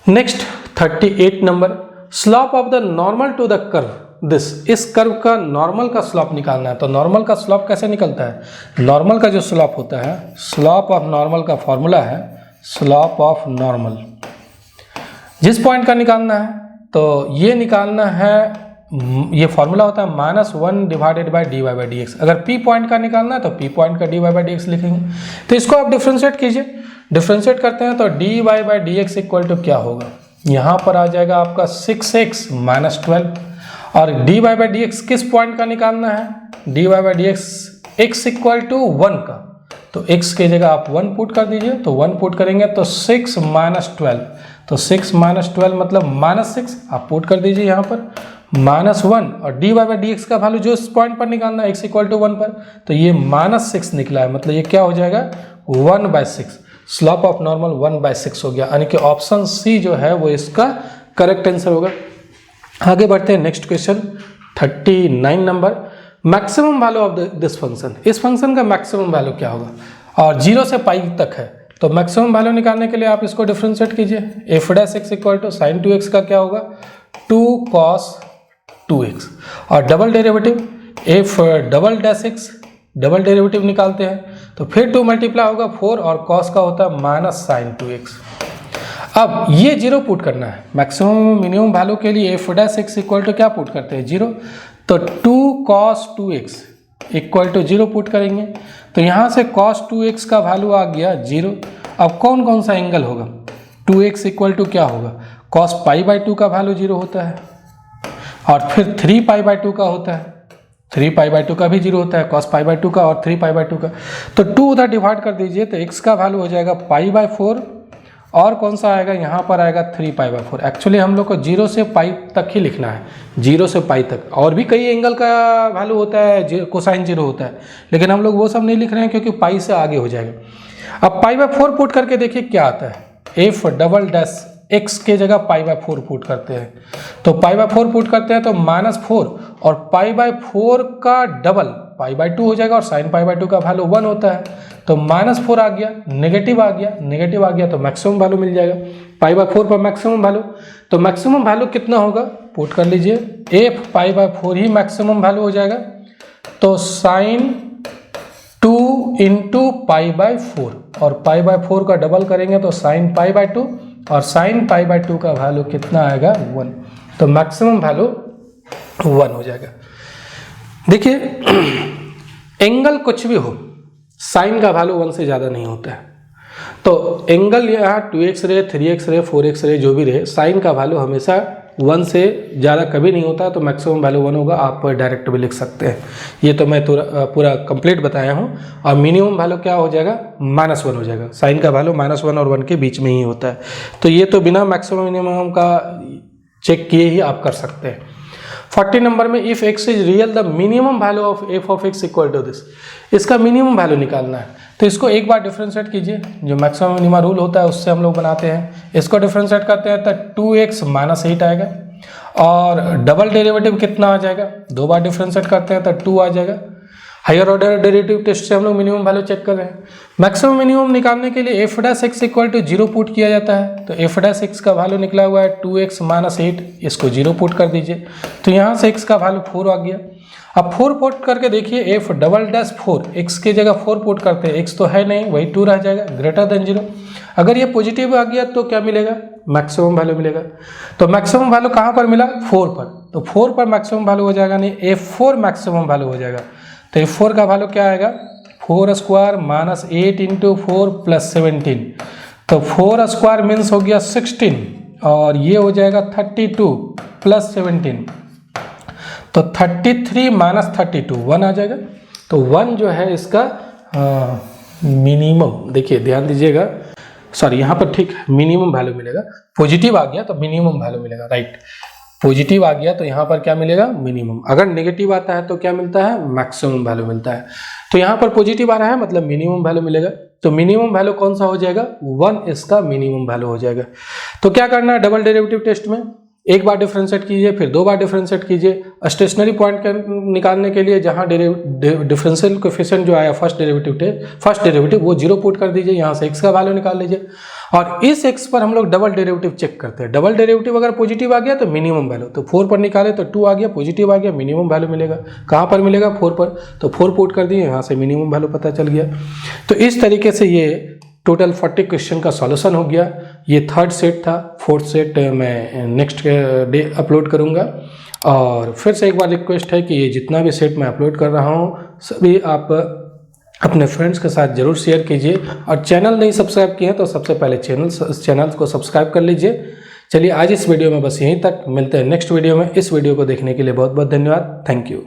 Next 38 number, slope of the normal to the curve this, इस कर्व का नॉर्मल का स्लॉप निकालना है। तो नॉर्मल का स्लॉप कैसे निकलता है, नॉर्मल का जो स्लॉप होता है, स्लॉप ऑफ नॉर्मल का फॉर्मूला है स्लॉप ऑफ नॉर्मल, जिस पॉइंट का निकालना है तो ये निकालना है, ये फॉर्मूला होता है -1 divided by dy by d x. अगर p पॉइंट का निकालना है तो p पॉइंट का dy बाई डी एक्स लिखेंगे। तो इसको आप डिफ्रेंशिएट कीजिए, डिफ्रेंशिएट करते हैं तो dy by d x equal to क्या होगा, यहाँ पर आ जाएगा आपका 6x - 12, और dy बाई डी एक्स किस पॉइंट का निकालना है, dy by d x x equal to 1 का, तो x की जगह आप 1 पुट कर दीजिए, तो 1 पुट करेंगे तो 6 - 12, तो 6 - 12 मतलब -6, आप पुट कर दीजिए यहाँ पर -1, और dy बाई डी एक्स का वैल्यू जो इस पॉइंट पर निकालना है x इक्वल टू 1 पर, तो ये -6 निकला है, मतलब ये क्या हो जाएगा 1/6, स्लॉप ऑफ नॉर्मल 1/6 हो गया, यानी कि ऑप्शन सी जो है वो इसका करेक्ट आंसर होगा। आगे बढ़ते हैं, next question 39 number, maximum value of this function, इस फंक्शन का मैक्सिमम वैल्यू क्या होगा, और 0 से पाई तक है। तो मैक्सिमम वैल्यू निकालने के लिए आप इसको डिफ्रेंशिएट कीजिए, f' equal to sin 2x का क्या होगा 2 cos 2x, और double derivative f'(x), double derivative निकालते हैं तो फिर 2 मल्टीप्लाई होगा 4, और cos का होता है -sin 2x। अब ये 0 पुट करना है, मैक्सिमम मिनिमम वैल्यू के लिए f' इक्वल टू क्या पुट करते हैं 0, तो 2 cos 2x equal to 0 put करेंगे, तो यहाँ से cos 2x का वैल्यू आ गया 0। अब कौन कौन सा एंगल होगा, 2x इक्वल टू क्या होगा, cos π/2 का वैल्यू 0 होता है, और फिर 3 π/2 का होता है, 3 π/2 का भी 0 होता है, cos π/2 का और 3 π/2 का, तो 2 उधर डिवाइड कर दीजिए, तो x का वैल्यू हो जाएगा π/4, और कौन सा आएगा, यहाँ पर आएगा 3 π/4। एक्चुअली हम लोग को 0 से पाई तक ही लिखना है, 0 से पाई तक, और भी कई एंगल का वैल्यू होता है, कोसाइन 0 होता है, लेकिन हम लोग वो सब नहीं लिख रहे हैं क्योंकि पाई से आगे हो जाएगा। अब π/4 पुट करके देखिए क्या आता है, f'(x) के जगह π/4 पुट करते हैं, तो π/4 पुट करते हैं तो -4, और π/4 का डबल π/2 हो जाएगा, और sin π/2 का वैल्यू 1 होता है, तो -4 आ गया, नेगेटिव आ गया, नेगेटिव आ गया तो मैक्सिमम वैल्यू मिल जाएगा π/4 पर मैक्सिमम वैल्यू। तो मैक्सिमम वैल्यू कितना होगा, पुट कर लीजिए, f π/4 ही मैक्सिमम वैल्यू हो जाएगा, तो sin 2 इंटू π/4, और π/4 का डबल करेंगे तो sin π/2, और sin π/2 का वैल्यू कितना आएगा 1, तो मैक्सिमम वैल्यू 1 हो जाएगा। देखिए एंगल कुछ भी हो, साइन का वैल्यू 1 से ज़्यादा नहीं होता है, तो एंगल यहाँ 2x रहे, 3x रहे, 4x रहे, जो भी रहे, साइन का वैल्यू हमेशा 1 से ज़्यादा कभी नहीं होता है, तो मैक्सिमम वैल्यू 1 होगा। आप डायरेक्ट भी लिख सकते हैं, ये तो मैं पूरा कंप्लीट बताया हूँ। और मिनिमम वैल्यू क्या हो जाएगा, -1 हो जाएगा, साइन का वैल्यू -1 और 1 के बीच में ही होता है। तो ये तो बिना मैक्सिमम मिनिमम का चेक किए ही आप कर सकते हैं। 40 नंबर में if x is real the minimum value of f of x equal to this, इसका मिनिमम वैल्यू निकालना है। तो इसको एक बार डिफरेंशिएट कीजिए, जो मैक्सिमम मिनिमम रूल होता है उससे हम लोग बनाते हैं। इसको डिफरेंशिएट करते हैं तो 2x माइनस 8 आएगा, और डबल डेरिवेटिव कितना आ जाएगा, 2 बार डिफरेंशिएट करते हैं तो 2 आ जाएगा। हायर ऑर्डर डेरिवेटिव टेस्ट से हम लोग मिनिमम वैल्यू चेक कर रहे हैं। मैक्सिमम मिनिमम निकालने के लिए f dash x equal to 0 put किया जाता है, तो f डैश x का वैल्यू निकला हुआ है 2x माइनस 8, इसको 0 पुट कर दीजिए, तो यहाँ से x का वैल्यू 4 आ गया। अब 4 पुट करके देखिए, f डबल डैश 4, x की जगह 4 पुट करते हैं, x तो है नहीं, वही 2 रह जाएगा, ग्रेटर देन 0। अगर ये पॉजिटिव आ गया तो क्या मिलेगा, मैक्सिमम वैल्यू मिलेगा। तो मैक्सिमम वैल्यू कहाँ पर मिला, 4 पर, तो 4 पर मैक्सिमम वैल्यू हो जाएगा, नहीं f4 मैक्सिमम वैल्यू हो जाएगा। तो f4 का वैल्यू क्या आएगा, 4 स्क्वायर माइनस 8 इंटू 4 प्लस 17, तो 4 स्क्वायर मीन्स हो गया 16, और ये हो जाएगा 32 प्लस 17, तो 33 माइनस 32 1 आ जाएगा। तो 1 जो है इसका मिनिमम, देखिए ध्यान दीजिएगा, सॉरी यहाँ पर ठीक मिनिमम वैल्यू मिलेगा। पॉजिटिव आ गया तो मिनिमम वैल्यू मिलेगा, राइट। पॉजिटिव आ गया तो यहाँ पर क्या मिलेगा, मिनिमम। अगर नेगेटिव आता है तो क्या मिलता है, मैक्सिमम वैल्यू मिलता है। तो यहाँ पर पॉजिटिव आ रहा है मतलब मिनिमम वैल्यू मिलेगा। तो मिनिमम वैल्यू कौन सा हो जाएगा, 1 इसका मिनिमम वैल्यू हो जाएगा। तो क्या करना है, डबल डेरिवेटिव टेस्ट में एक बार डिफरेंशिएट कीजिए, फिर 2 बार डिफरेंशिएट कीजिए। स्टेशनरी पॉइंट निकालने के लिए जहां डिफरेंशियल कोएफिशिएंट जो आया फर्स्ट डेरिवेटिव वो 0 पुट कर दीजिए, यहां से x का वैल्यू निकाल लीजिए, और इस x पर हम लोग डबल डेरिवेटिव चेक करते हैं। डबल डेरिवेटिव अगर पॉजिटिव आ गया तो मिनिमम वैल्यू, तो 4 पर निकाले तो 2 आ गया, पॉजिटिव आ गया, मिनिमम वैल्यू मिलेगा। कहाँ पर मिलेगा, 4 पर, तो 4 पुट कर दिए, यहाँ से मिनिमम वैल्यू पता चल गया। तो इस तरीके से ये टोटल 40 क्वेश्चन का सॉल्यूशन हो गया। ये 3rd सेट था, 4th सेट मैं नेक्स्ट डे अपलोड करूँगा। और फिर से एक बार रिक्वेस्ट है कि ये जितना भी सेट मैं अपलोड कर रहा हूँ सभी आप अपने फ्रेंड्स के साथ जरूर शेयर कीजिए, और चैनल नहीं सब्सक्राइब किए हैं तो सबसे पहले चैनल को सब्सक्राइब कर लीजिए। चलिए आज इस वीडियो में बस यहीं तक, मिलते हैं नेक्स्ट वीडियो में। इस वीडियो को देखने के लिए बहुत बहुत धन्यवाद, थैंक यू।